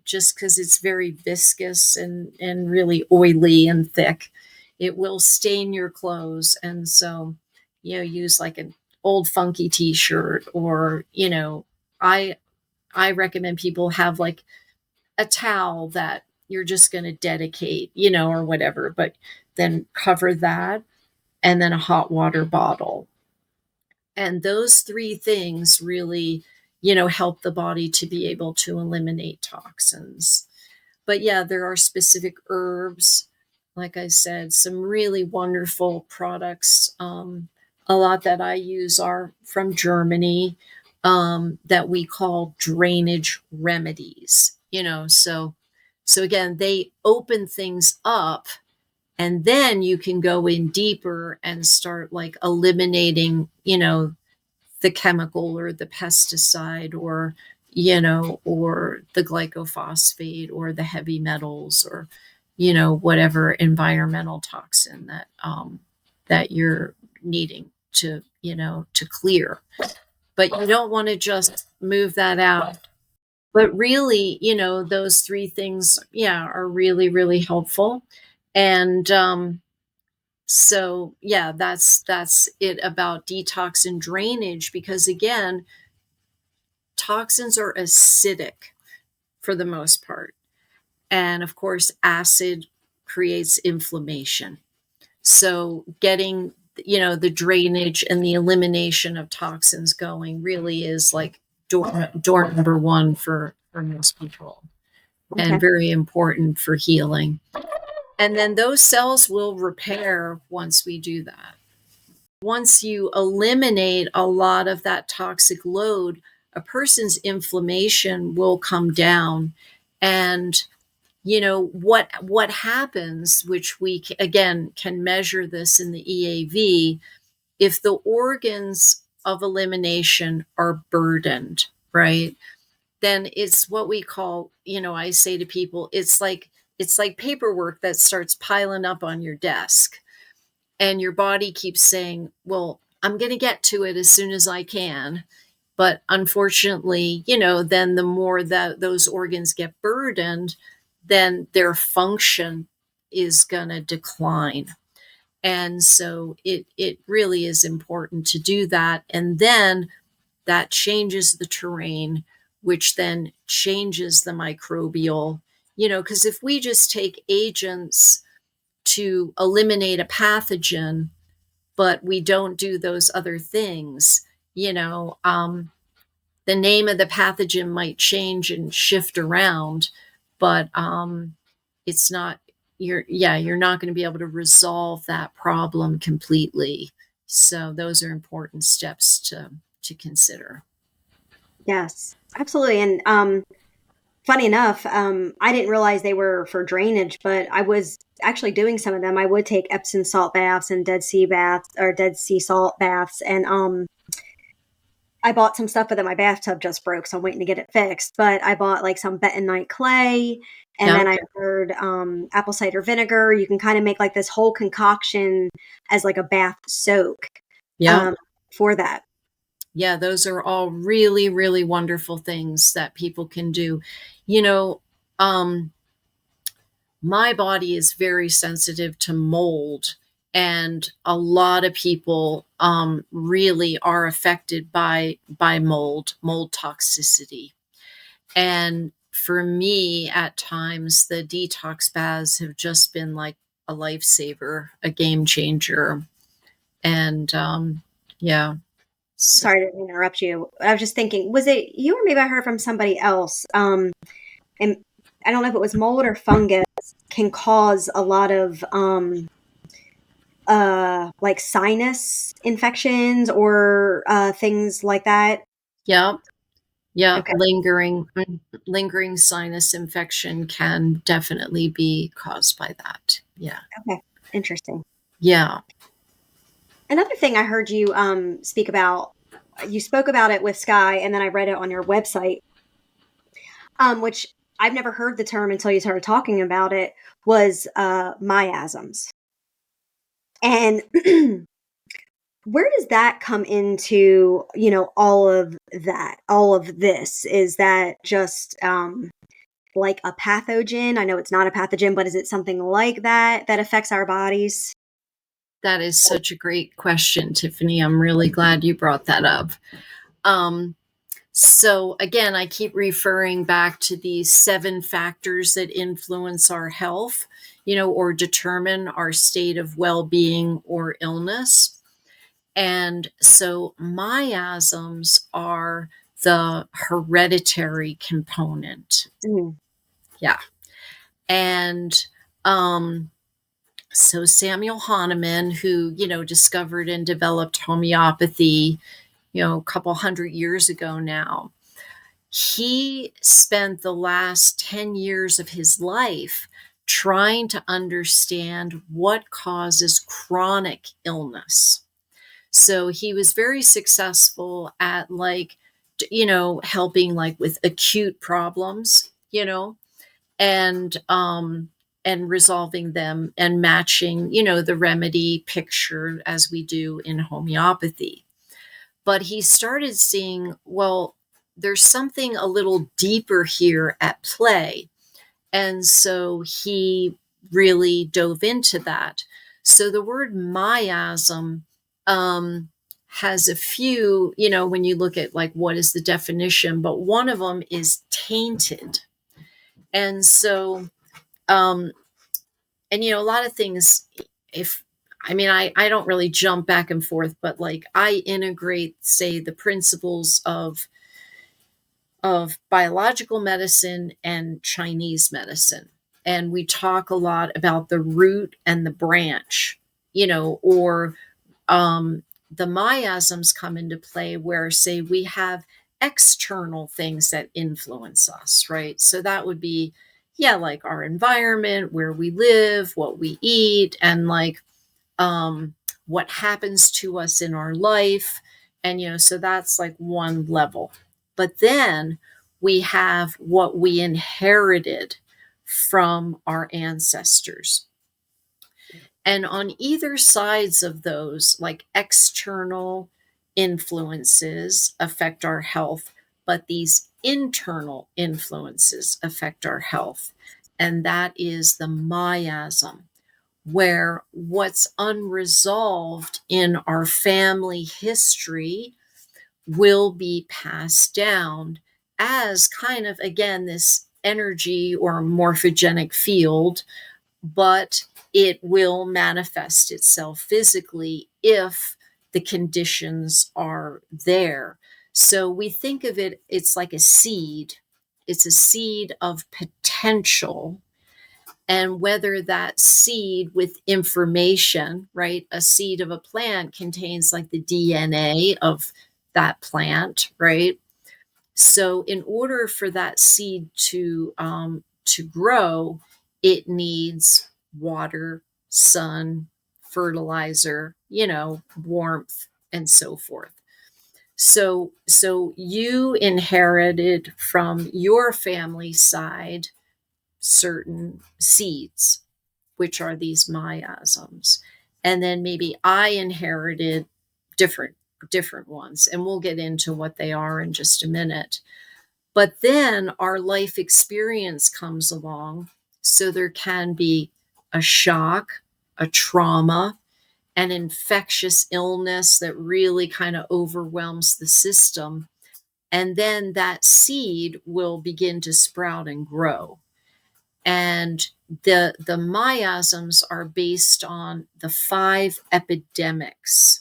just because it's very viscous and really oily and thick. It will stain your clothes. And so, use like an old funky t-shirt, or, I recommend people have like a towel that you're just going to dedicate, or whatever, but then cover that, and then a hot water bottle. And those three things really, help the body to be able to eliminate toxins. But yeah, there are specific herbs, like I said, some really wonderful products. A lot that I use are from Germany, that we call drainage remedies. So again, they open things up, and then you can go in deeper and start like eliminating, the chemical or the pesticide, or the glycophosphate or the heavy metals, or, whatever environmental toxin that you're needing to clear. But you don't want to just move that out. But really, those three things, yeah, are really, really helpful. And so yeah, that's it about detox and drainage, because again, toxins are acidic for the most part. And of course, acid creates inflammation. So getting, the drainage and the elimination of toxins going really is like door number one for most people, Okay. and very important for healing. And then those cells will repair once we do that. Once you eliminate a lot of that toxic load, a person's inflammation will come down. And what happens, which we again can measure this in the EAV, if the organs of elimination are burdened, right? Then it's what we call, I say to people, it's like paperwork that starts piling up on your desk, and your body keeps saying, well, I'm going to get to it as soon as I can. But unfortunately, then the more that those organs get burdened, then their function is going to decline. And so it really is important to do that. And then that changes the terrain, which then changes the microbial, because if we just take agents to eliminate a pathogen, but we don't do those other things, the name of the pathogen might change and shift around, but it's not, you're not going to be able to resolve that problem completely. So those are important steps to consider. Yes, absolutely. And funny enough, I didn't realize they were for drainage, but I was actually doing some of them. I would take Epsom salt baths and Dead Sea baths, or Dead Sea salt baths, and I bought some stuff, but then my bathtub just broke, so I'm waiting to get it fixed. But I bought like some bentonite clay, and Yeah. then I heard apple cider vinegar. You can kind of make like this whole concoction as like a bath soak Yeah. um, for that. Yeah, those are all really, really wonderful things that people can do. You know, um, my body is very sensitive to mold, and a lot of people really are affected by mold toxicity. And for me, at times, the detox baths have just been like a lifesaver, a game changer. And yeah, so, Sorry to interrupt you. I was just thinking, was it you or maybe I heard from somebody else? And I don't know if it was mold or fungus can cause a lot of like sinus infections or things like that. yeah, yeah, Okay. lingering sinus infection can definitely be caused by that. Yeah. Okay. Interesting. Yeah. Another thing I heard you speak about, you spoke about it with Sky, and then I read it on your website, which I've never heard the term until you started talking about it, was miasms. And where does that come into, all of that, all of this? Is that just like a pathogen? I know it's not a pathogen, but is it something like that that affects our bodies? That is such a great question, Tiffany. I'm really glad you brought that up. Um, so again, I keep referring back to these 7 factors that influence our health, or determine our state of well-being or illness. And so miasms are the hereditary component. Mm, Yeah. And so Samuel Hahnemann, who, discovered and developed homeopathy, a couple hundred years ago now, he spent the last 10 years of his life trying to understand what causes chronic illness. So he was very successful at helping like with acute problems, and resolving them and matching, the remedy picture as we do in homeopathy. But he started seeing, well, there's something a little deeper here at play. And so he really dove into that. So the word miasm has a few, when you look at like what is the definition, but one of them is tainted. And so, um, and a lot of things, if I don't really jump back and forth, but like I integrate, say, the principles of biological medicine and Chinese medicine. And we talk a lot about the root and the branch, or the miasms come into play where, say, we have external things that influence us, right? So that would be, yeah, like our environment, where we live, what we eat, and like what happens to us in our life. And, so that's like one level. But then we have what we inherited from our ancestors. And on either sides of those, like external influences affect our health, but these internal influences affect our health. And that is the miasm, where what's unresolved in our family history will be passed down as kind of, again, this energy or morphogenic field, but it will manifest itself physically if the conditions are there. So we think of it, it's like a seed. It's a seed of potential, and whether that seed with information, right? A seed of a plant contains like the DNA of that plant, right? So in order for that seed to grow, it needs water, sun, fertilizer, warmth, and so forth. So you inherited from your family side certain seeds, which are these miasms. And then maybe I inherited different different ones, and we'll get into what they are in just a minute. But then our life experience comes along, so there can be a shock, a trauma, an infectious illness that really kind of overwhelms the system. And then that seed will begin to sprout and grow. And the miasms are based on the 5 epidemics,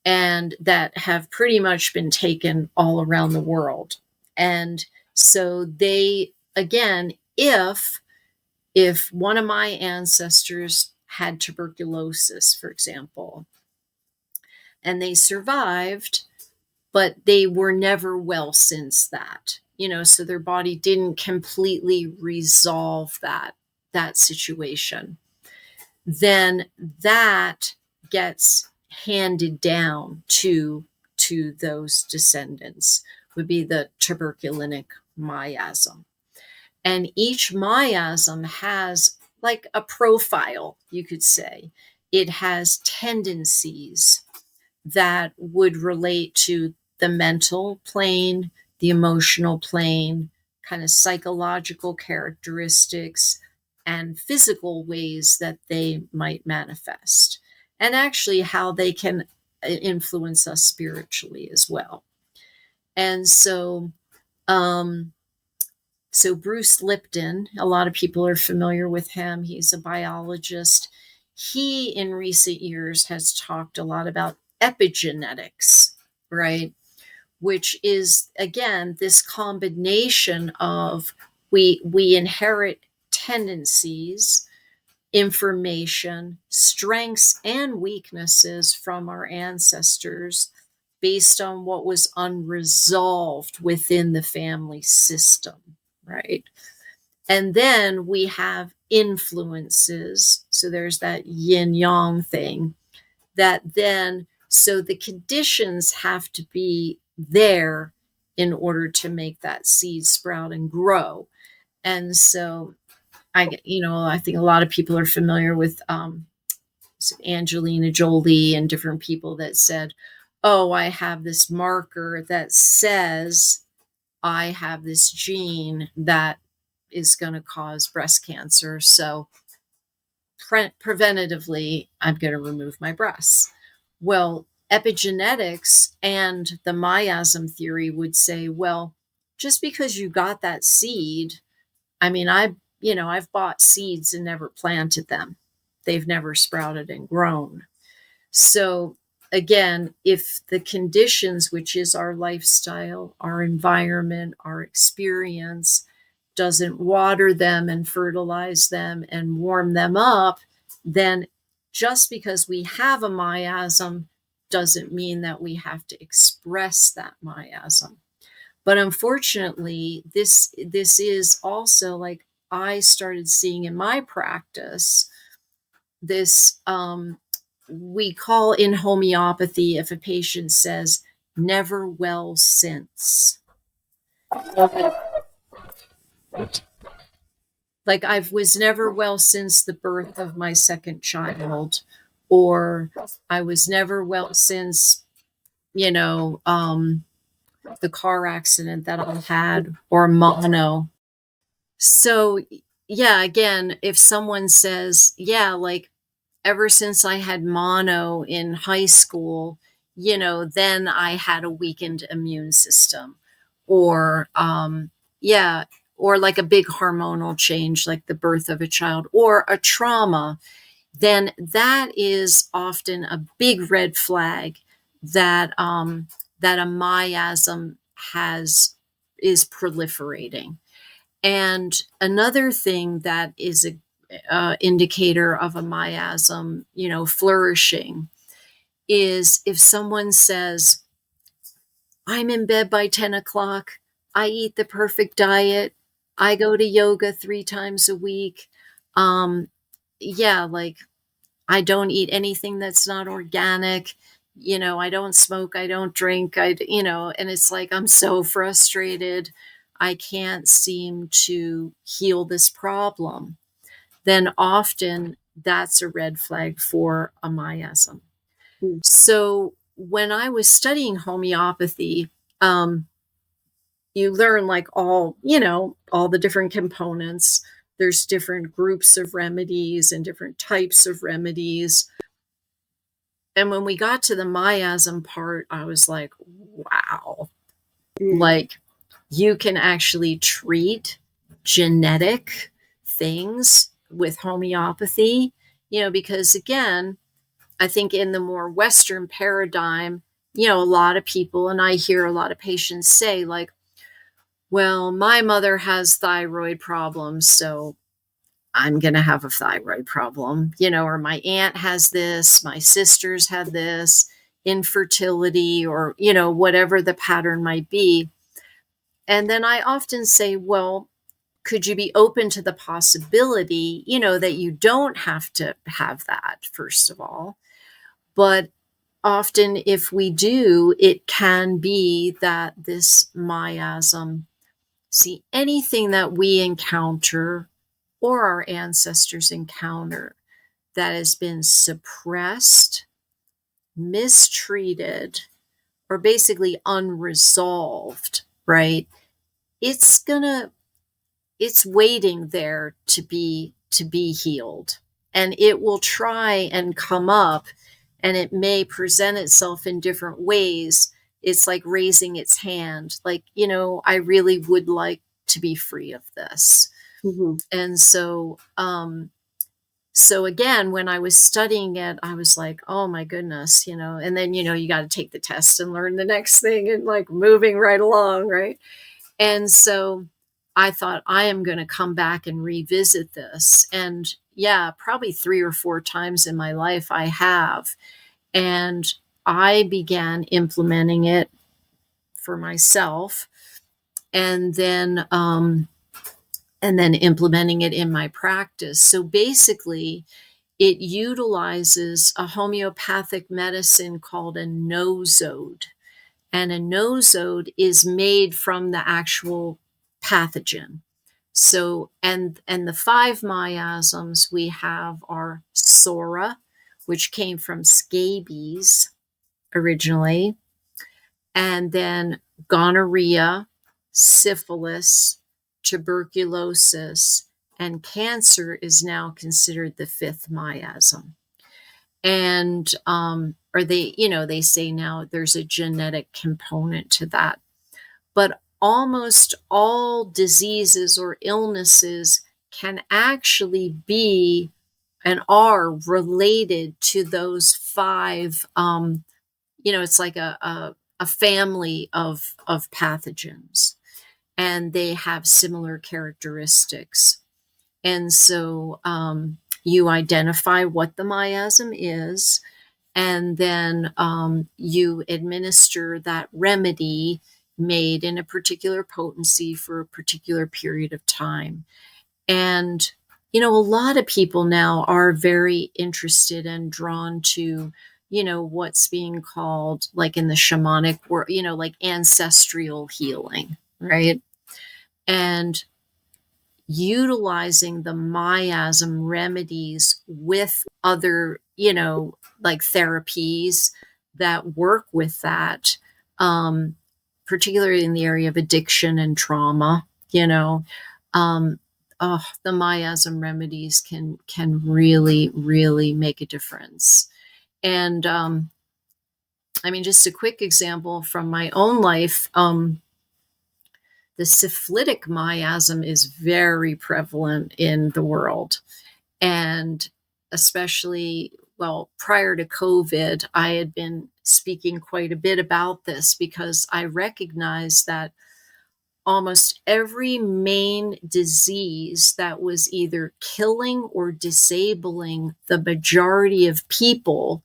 and that have pretty much been taken all around the world. And so they, again, if one of my ancestors had tuberculosis, for example, and they survived, but they were never well since that, so their body didn't completely resolve that situation, then that gets handed down to those descendants, would be the tuberculinic miasm. And each miasm has like a profile, you could say. It has tendencies that would relate to the mental plane, the emotional plane, kind of psychological characteristics, and physical ways that they might manifest, and actually how they can influence us spiritually as well. And so Bruce Lipton, a lot of people are familiar with him. He's a biologist. He, in recent years, has talked a lot about epigenetics, right? Which is, again, this combination of we inherit tendencies, information, strengths, and weaknesses from our ancestors based on what was unresolved within the family system, right? And then we have influences. So there's that yin yang thing that then, so the conditions have to be there in order to make that seed sprout and grow. And so I think a lot of people are familiar with Angelina Jolie and different people that said, oh, I have this marker that says I have this gene that is going to cause breast cancer. So preventatively, I'm going to remove my breasts. Well, epigenetics and the miasm theory would say, well, just because you got that seed, I mean, I've bought seeds and never planted them. They've never sprouted and grown. So again, if the conditions, which is our lifestyle, our environment, our experience, doesn't water them and fertilize them and warm them up, then just because we have a miasm doesn't mean that we have to express that miasm. But unfortunately, this is also, like I started seeing in my practice, this we call in homeopathy, if a patient says never well since. Like I was never well since the birth of my second child, or I was never well since, the car accident that I had, or mono. So yeah, again, if someone says, yeah, like ever since I had mono in high school, then I had a weakened immune system, or yeah, or like a big hormonal change, like the birth of a child or a trauma, then that is often a big red flag that that a miasm is proliferating. And another thing that is a indicator of a miasm, flourishing, is if someone says, I'm in bed by 10 o'clock, I eat the perfect diet, I go to yoga 3 times a week. Yeah, like I don't eat anything that's not organic. I don't smoke, I don't drink, and it's like, I'm so frustrated. I can't seem to heal this problem. Then often that's a red flag for a miasm. Mm. So when I was studying homeopathy, you learn like all the different components. There's different groups of remedies and different types of remedies. And when we got to the miasm part, I was like, wow, Mm. like you can actually treat genetic things with homeopathy, because again, I think in the more Western paradigm, a lot of people, and I hear a lot of patients say, like, well, my mother has thyroid problems, so I'm going to have a thyroid problem, or my aunt has this, my sisters had this, infertility, or, whatever the pattern might be. And then I often say, well, could you be open to the possibility, that you don't have to have that, first of all? But often, if we do, it can be that this miasm, see, anything that we encounter or our ancestors encounter that has been suppressed, mistreated, or basically unresolved, right? It's gonna it's waiting there to be healed. And it will try and come up, and it may present itself in different ways. It's like raising its hand, like, I really would like to be free of this. Mhm. And so again, when I was studying it, I was like, oh my goodness, and then, you got to take the test and learn the next thing and like moving right along, right? And so I thought, I am going to come back and revisit this. And yeah, probably 3 or 4 times in my life I have. And I began implementing it for myself, and then implementing it in my practice. So basically, it utilizes a homeopathic medicine called a nosode. And a nosode is made from the actual pathogen. So, and the 5 miasms we have are sora, which came from scabies originally, and then gonorrhea, syphilis, tuberculosis, and cancer is now considered the 5th miasm. And or they say now there's a genetic component to that. But almost all diseases or illnesses can actually be and are related to those 5. It's like a family of pathogens, and they have similar characteristics. And so you identify what the miasm is, and then you administer that remedy made in a particular potency for a particular period of time. And, a lot of people now are very interested and drawn to, what's being called, like in the shamanic world, like ancestral healing, right? And utilizing the miasm remedies with other, like therapies that work with that, particularly in the area of addiction and trauma, um, the miasm remedies can really, really make a difference. And I mean, just a quick example from my own life. The syphilitic miasm is very prevalent in the world. And especially, well, prior to COVID, I had been speaking quite a bit about this because I recognized that almost every main disease that was either killing or disabling the majority of people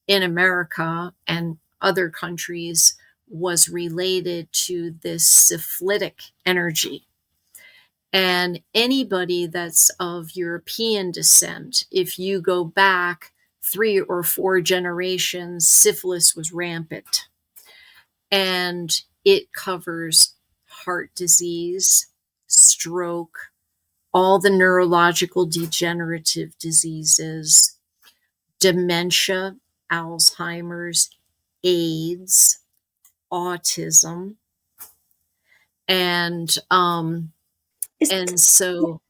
in America and other countries was related to this syphilitic energy. And anybody that's of European descent, if you go back 3 or 4 generations, syphilis was rampant. And it covers heart disease, stroke, all the neurological degenerative diseases, dementia, Alzheimer's, AIDS, autism, and um Is and so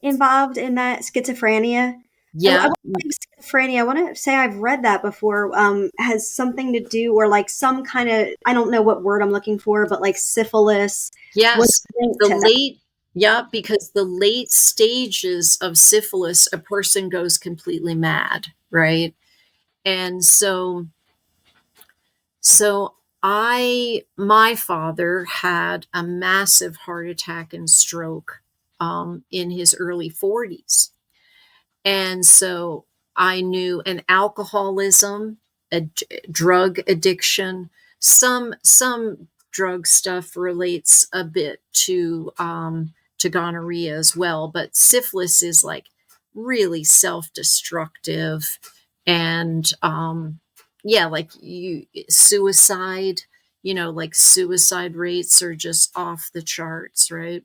involved in that schizophrenia? I yeah, want to say schizophrenia. I want to say I've read that before. Has something to do, or like some kind of, I don't know what word I'm looking for, but like syphilis was yes, linked the to that. late yeah, because the late stages of syphilis, a person goes completely mad, right? And so my father had a massive heart attack and stroke in his early 40s. And so I knew an alcoholism, drug addiction, some drug stuff relates a bit to gonorrhea as well, but syphilis is like really self-destructive and yeah, like suicide, like suicide rates are just off the charts, right?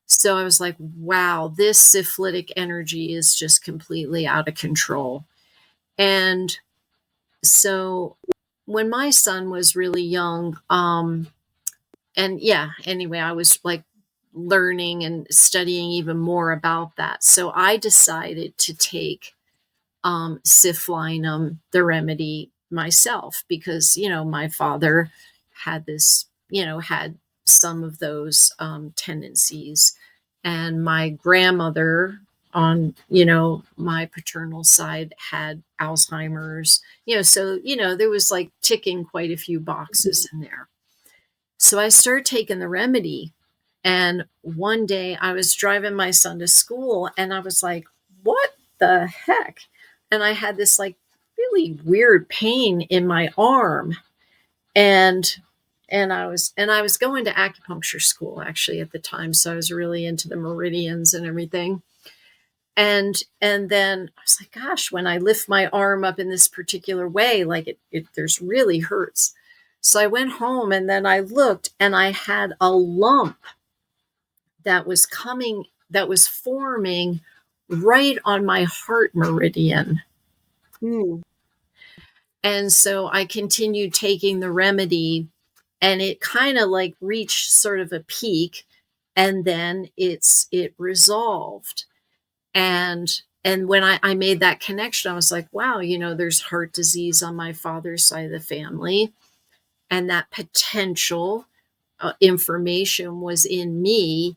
So I was like, wow, this syphilitic energy is just completely out of control. And so when my son was really young, and yeah, anyway, I was like learning and studying even more about that. So I decided to take Syphlinum, the remedy, myself because, my father had this, had some of those tendencies. And my grandmother on, my paternal side had Alzheimer's, so, there was like ticking quite a few boxes in there. So I started taking the remedy. And one day I was driving my son to school and I was like, what the heck? And I had this like really weird pain in my arm. And and I was going to acupuncture school actually at the time. So I was really into the meridians and everything. And then I was like, gosh, when I lift my arm up in this particular way, like it there's really hurts. So I went home and then I looked and I had a lump that was forming right on my heart meridian. Hmm. And so I continued taking the remedy and it kind of like reached sort of a peak and then it resolved. And when I made that connection, I was like, wow, there's heart disease on my father's side of the family. And that potential information was in me.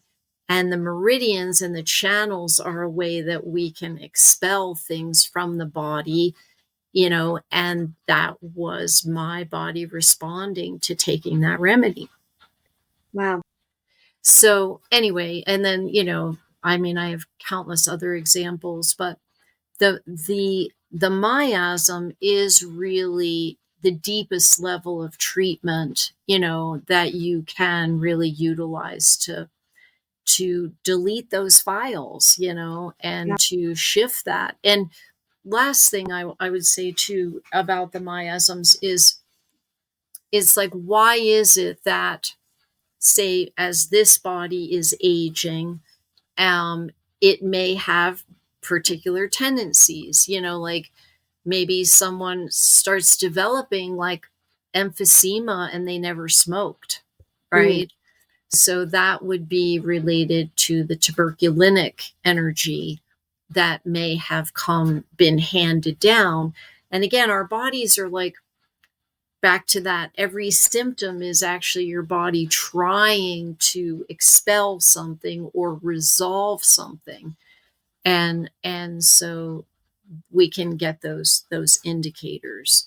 And the meridians and the channels are a way that we can expel things from the body, and that was my body responding to taking that remedy. Wow. So, anyway, and then, I mean, I have countless other examples, but the miasm is really the deepest level of treatment, that you can really utilize to delete those files, Yeah. and to shift that. And last thing I would say too about the miasms is it's like, why is it that, say, as this body is aging, um, it may have particular tendencies, like maybe someone starts developing like emphysema and they never smoked, Mm. right? So that would be related to the tuberculinic energy that may have been handed down. And again, our bodies are like, back to that, every symptom is actually your body trying to expel something or resolve something. And so we can get those indicators.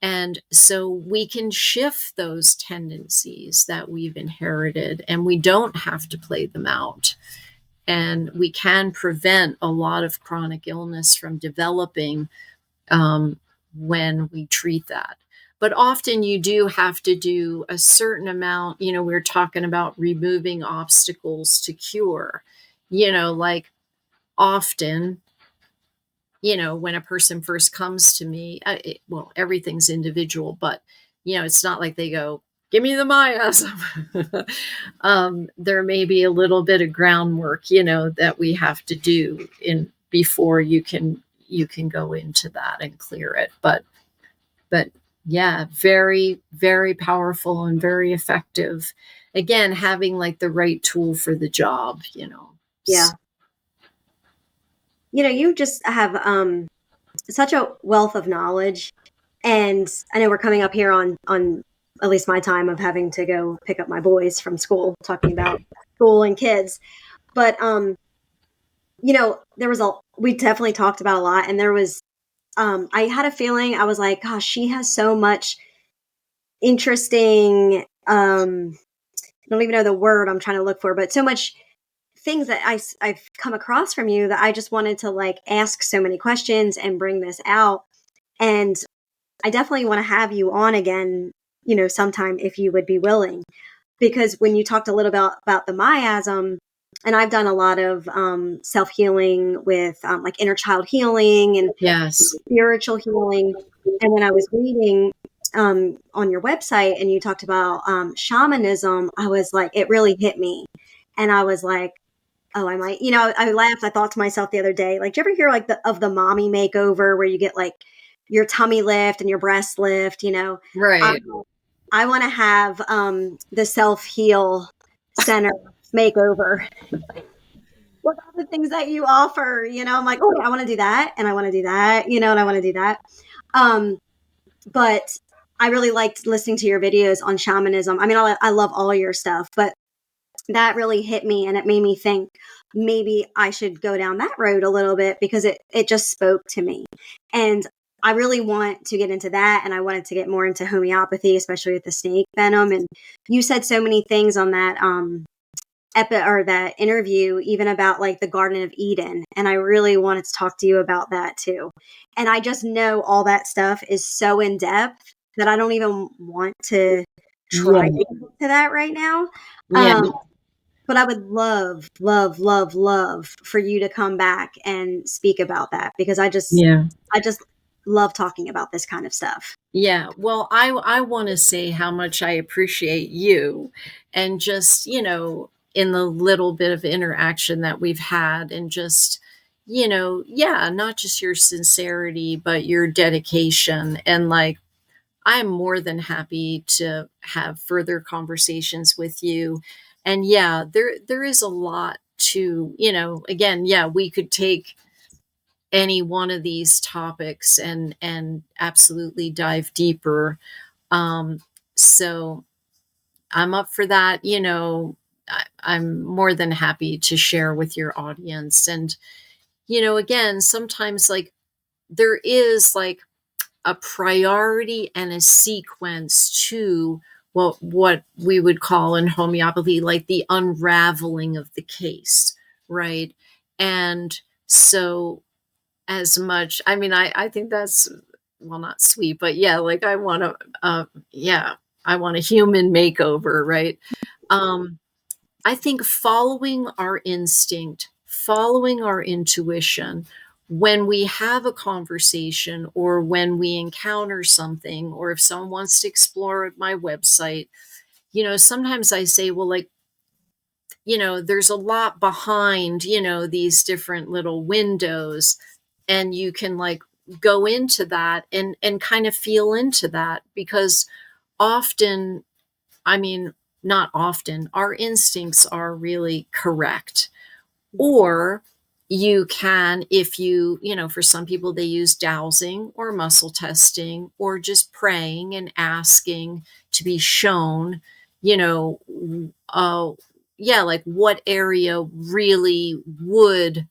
And so we can shift those tendencies that we've inherited and we don't have to play them out. And we can prevent a lot of chronic illness from developing when we treat that. But often you do have to do a certain amount, we're talking about removing obstacles to cure, like often, when a person first comes to me, well, everything's individual, but, it's not like they go, give me the miasm. There may be a little bit of groundwork, that we have to do before you can go into that and clear it. But Yeah, very, very powerful and very effective. Again, having like the right tool for the job, you know. Yeah. You just have such a wealth of knowledge, and I know we're coming up here on at least my time of having to go pick up my boys from school, talking about school and kids. But there was a we definitely talked about a lot, and there was I had a feeling. I was like, gosh, she has so much interesting I don't even know the word I'm trying to look for, but so much things that I've come across from you that I just wanted to like ask so many questions and bring this out. And I definitely want to have you on again, sometime if you would be willing. Because when you talked a little about the miasm, and I've done a lot of self healing with like inner child healing and Yes. spiritual healing. And when I was reading on your website and you talked about shamanism, I was like, it really hit me. And I was like, oh, I might, I laughed. I thought to myself the other day, like, do you ever hear like the mommy makeover where you get like your tummy lift and your breast lift, I, Right. I want to have the self heal center makeover. What are the things that you offer? I'm like, oh, I want to do that. And I want to do that, and I want to do that. Um, but I really liked listening to your videos on shamanism. I mean, I love all your stuff, but that really hit me and it made me think maybe I should go down that road a little bit because it just spoke to me. And I really want to get into that, and I wanted to get more into homeopathy, especially with the snake venom. And you said so many things on that or that interview, even about like the Garden of Eden. And I really wanted to talk to you about that too. And I just know all that stuff is so in depth that I don't even want to try to Yeah. get to that right now. Yeah. Um, but I would love, love, love, love for you to come back and speak about that because Yeah. I just love talking about this kind of stuff. Yeah. Well, I want to say how much I appreciate you and just, in the little bit of interaction that we've had and just, yeah, not just your sincerity, but your dedication. And like, I'm more than happy to have further conversations with you. And yeah, there is a lot to, again, yeah, we could take any one of these topics and absolutely dive deeper. Um, so I'm up for that. I'm more than happy to share with your audience. And, again, sometimes like there is like a priority and a sequence to what we would call in homeopathy like the unraveling of the case, right? And so as much, I mean, I think that's, well, not sweet, but yeah, like I want to yeah, I want a human makeover, right? um I think following our instinct, following our intuition, when we have a conversation or when we encounter something, or if someone wants to explore my website, sometimes I say, well, like, there's a lot behind, these different little windows, and you can like go into that and kind of feel into that because often, I mean, not often, our instincts are really correct. Or you can, if for some people, they use dowsing or muscle testing or just praying and asking to be shown, you know, uh, yeah, like what area really would,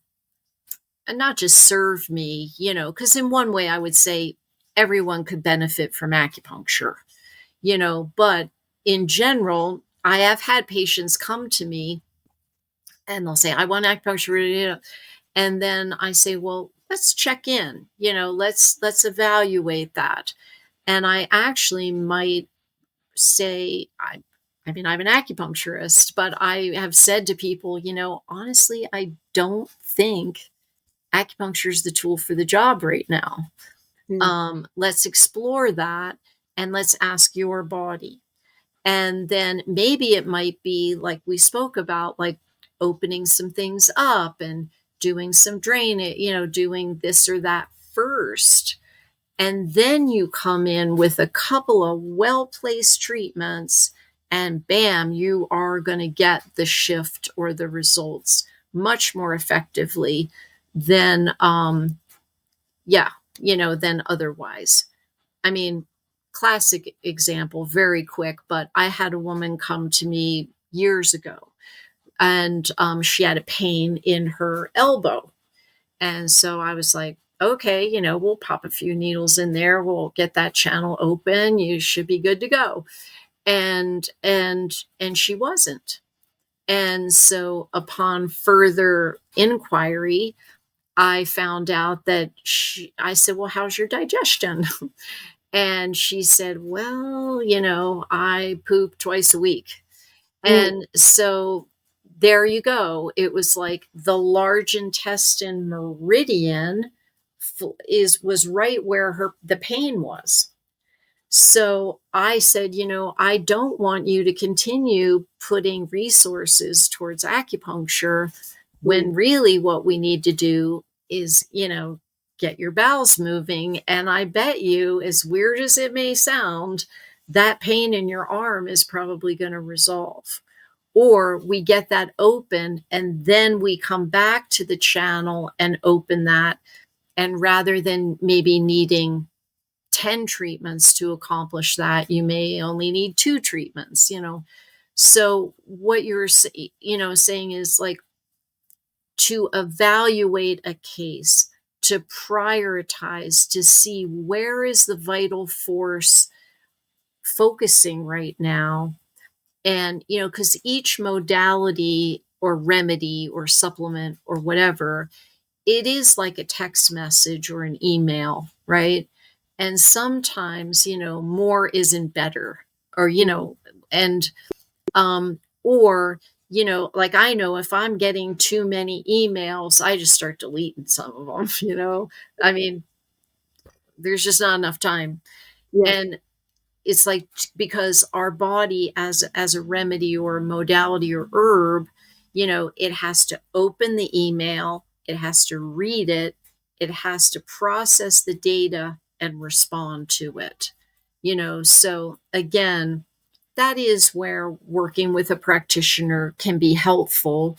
and not just serve me, because in one way I would say everyone could benefit from acupuncture, but in general, I have had patients come to me and they'll say, I want acupuncture. And then I say, well, let's check in, let's evaluate that. And I actually might say, I mean, I'm an acupuncturist, but I have said to people, honestly, I don't think acupuncture is the tool for the job right now. Mm. Let's explore that and let's ask your body. And then maybe it might be like we spoke about, like opening some things up and doing some drainage, doing this or that first. And then you come in with a couple of well-placed treatments, and bam, you are going to get the shift or the results much more effectively than, yeah, than otherwise. I mean, classic example, very quick, but I had a woman come to me years ago, and she had a pain in her elbow. And so I was like, okay, we'll pop a few needles in there. We'll get that channel open. You should be good to go. And she wasn't. And so upon further inquiry, I found out that I said, well, how's your digestion? And she said, well, I poop twice a week. Mm. And so there you go. It was like the large intestine meridian was right where the pain was. So I said, I don't want you to continue putting resources towards acupuncture when really what we need to do is, get your bowels moving. And I bet you, as weird as it may sound, that pain in your arm is probably going to resolve. Or we get that open and then we come back to the channel and open that. And rather than maybe needing 10 treatments to accomplish that, you may only need 2 treatments. So what you're saying is like to evaluate a case, to prioritize, to see where is the vital force focusing right now. And because each modality or remedy or supplement or whatever, it is like a text message or an email, right? And sometimes, more isn't better, or, and, or, like I know if I'm getting too many emails, I just start deleting some of them, I mean, there's just not enough time. Yeah. And it's like, because our body as a remedy or a modality or herb, it has to open the email, it has to read it, it has to process the data and respond to it. So again, that is where working with a practitioner can be helpful.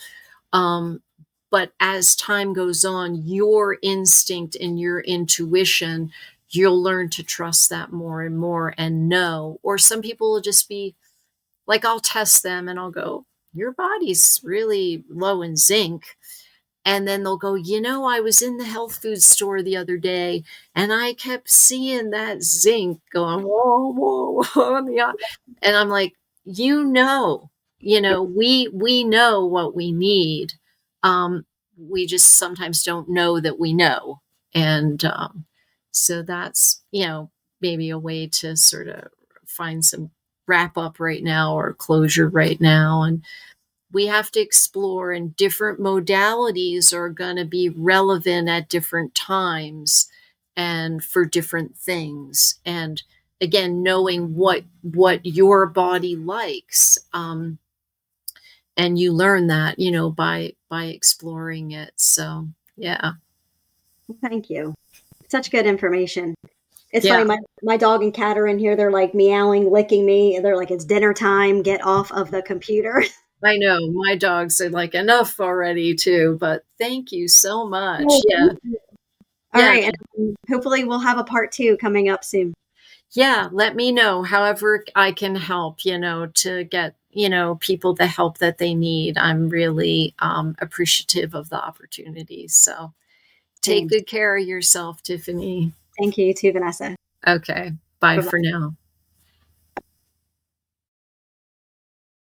But as time goes on, your instinct and your intuition, you'll learn to trust that more and more and know. Or some people will just be like, I'll test them and I'll go, your body's really low in zinc. And then they'll go, I was in the health food store the other day and I kept seeing that zinc going, whoa, whoa, whoa. And I'm like, we know what we need. We just sometimes don't know that we know. And so that's, maybe a way to sort of find some wrap up right now or closure right now. And we have to explore, and different modalities are going to be relevant at different times and for different things. And again, knowing what your body likes, and you learn that by exploring it. So yeah. Thank you. Such good information. It's Yeah, funny, my dog and cat are in here. They're like meowing, licking me. And they're like, it's dinner time. Get off of the computer. I know my dogs are like, enough already too, but thank you so much. Oh, Yeah. thank you. All Yeah. right. And hopefully we'll have a part 2 coming up soon. Yeah, let me know however I can help, to get, people the help that they need. I'm really appreciative of the opportunity. So take Same. good care of yourself, Tiffany. Thank you too, Vanessa. Okay, bye Bye-bye. for now.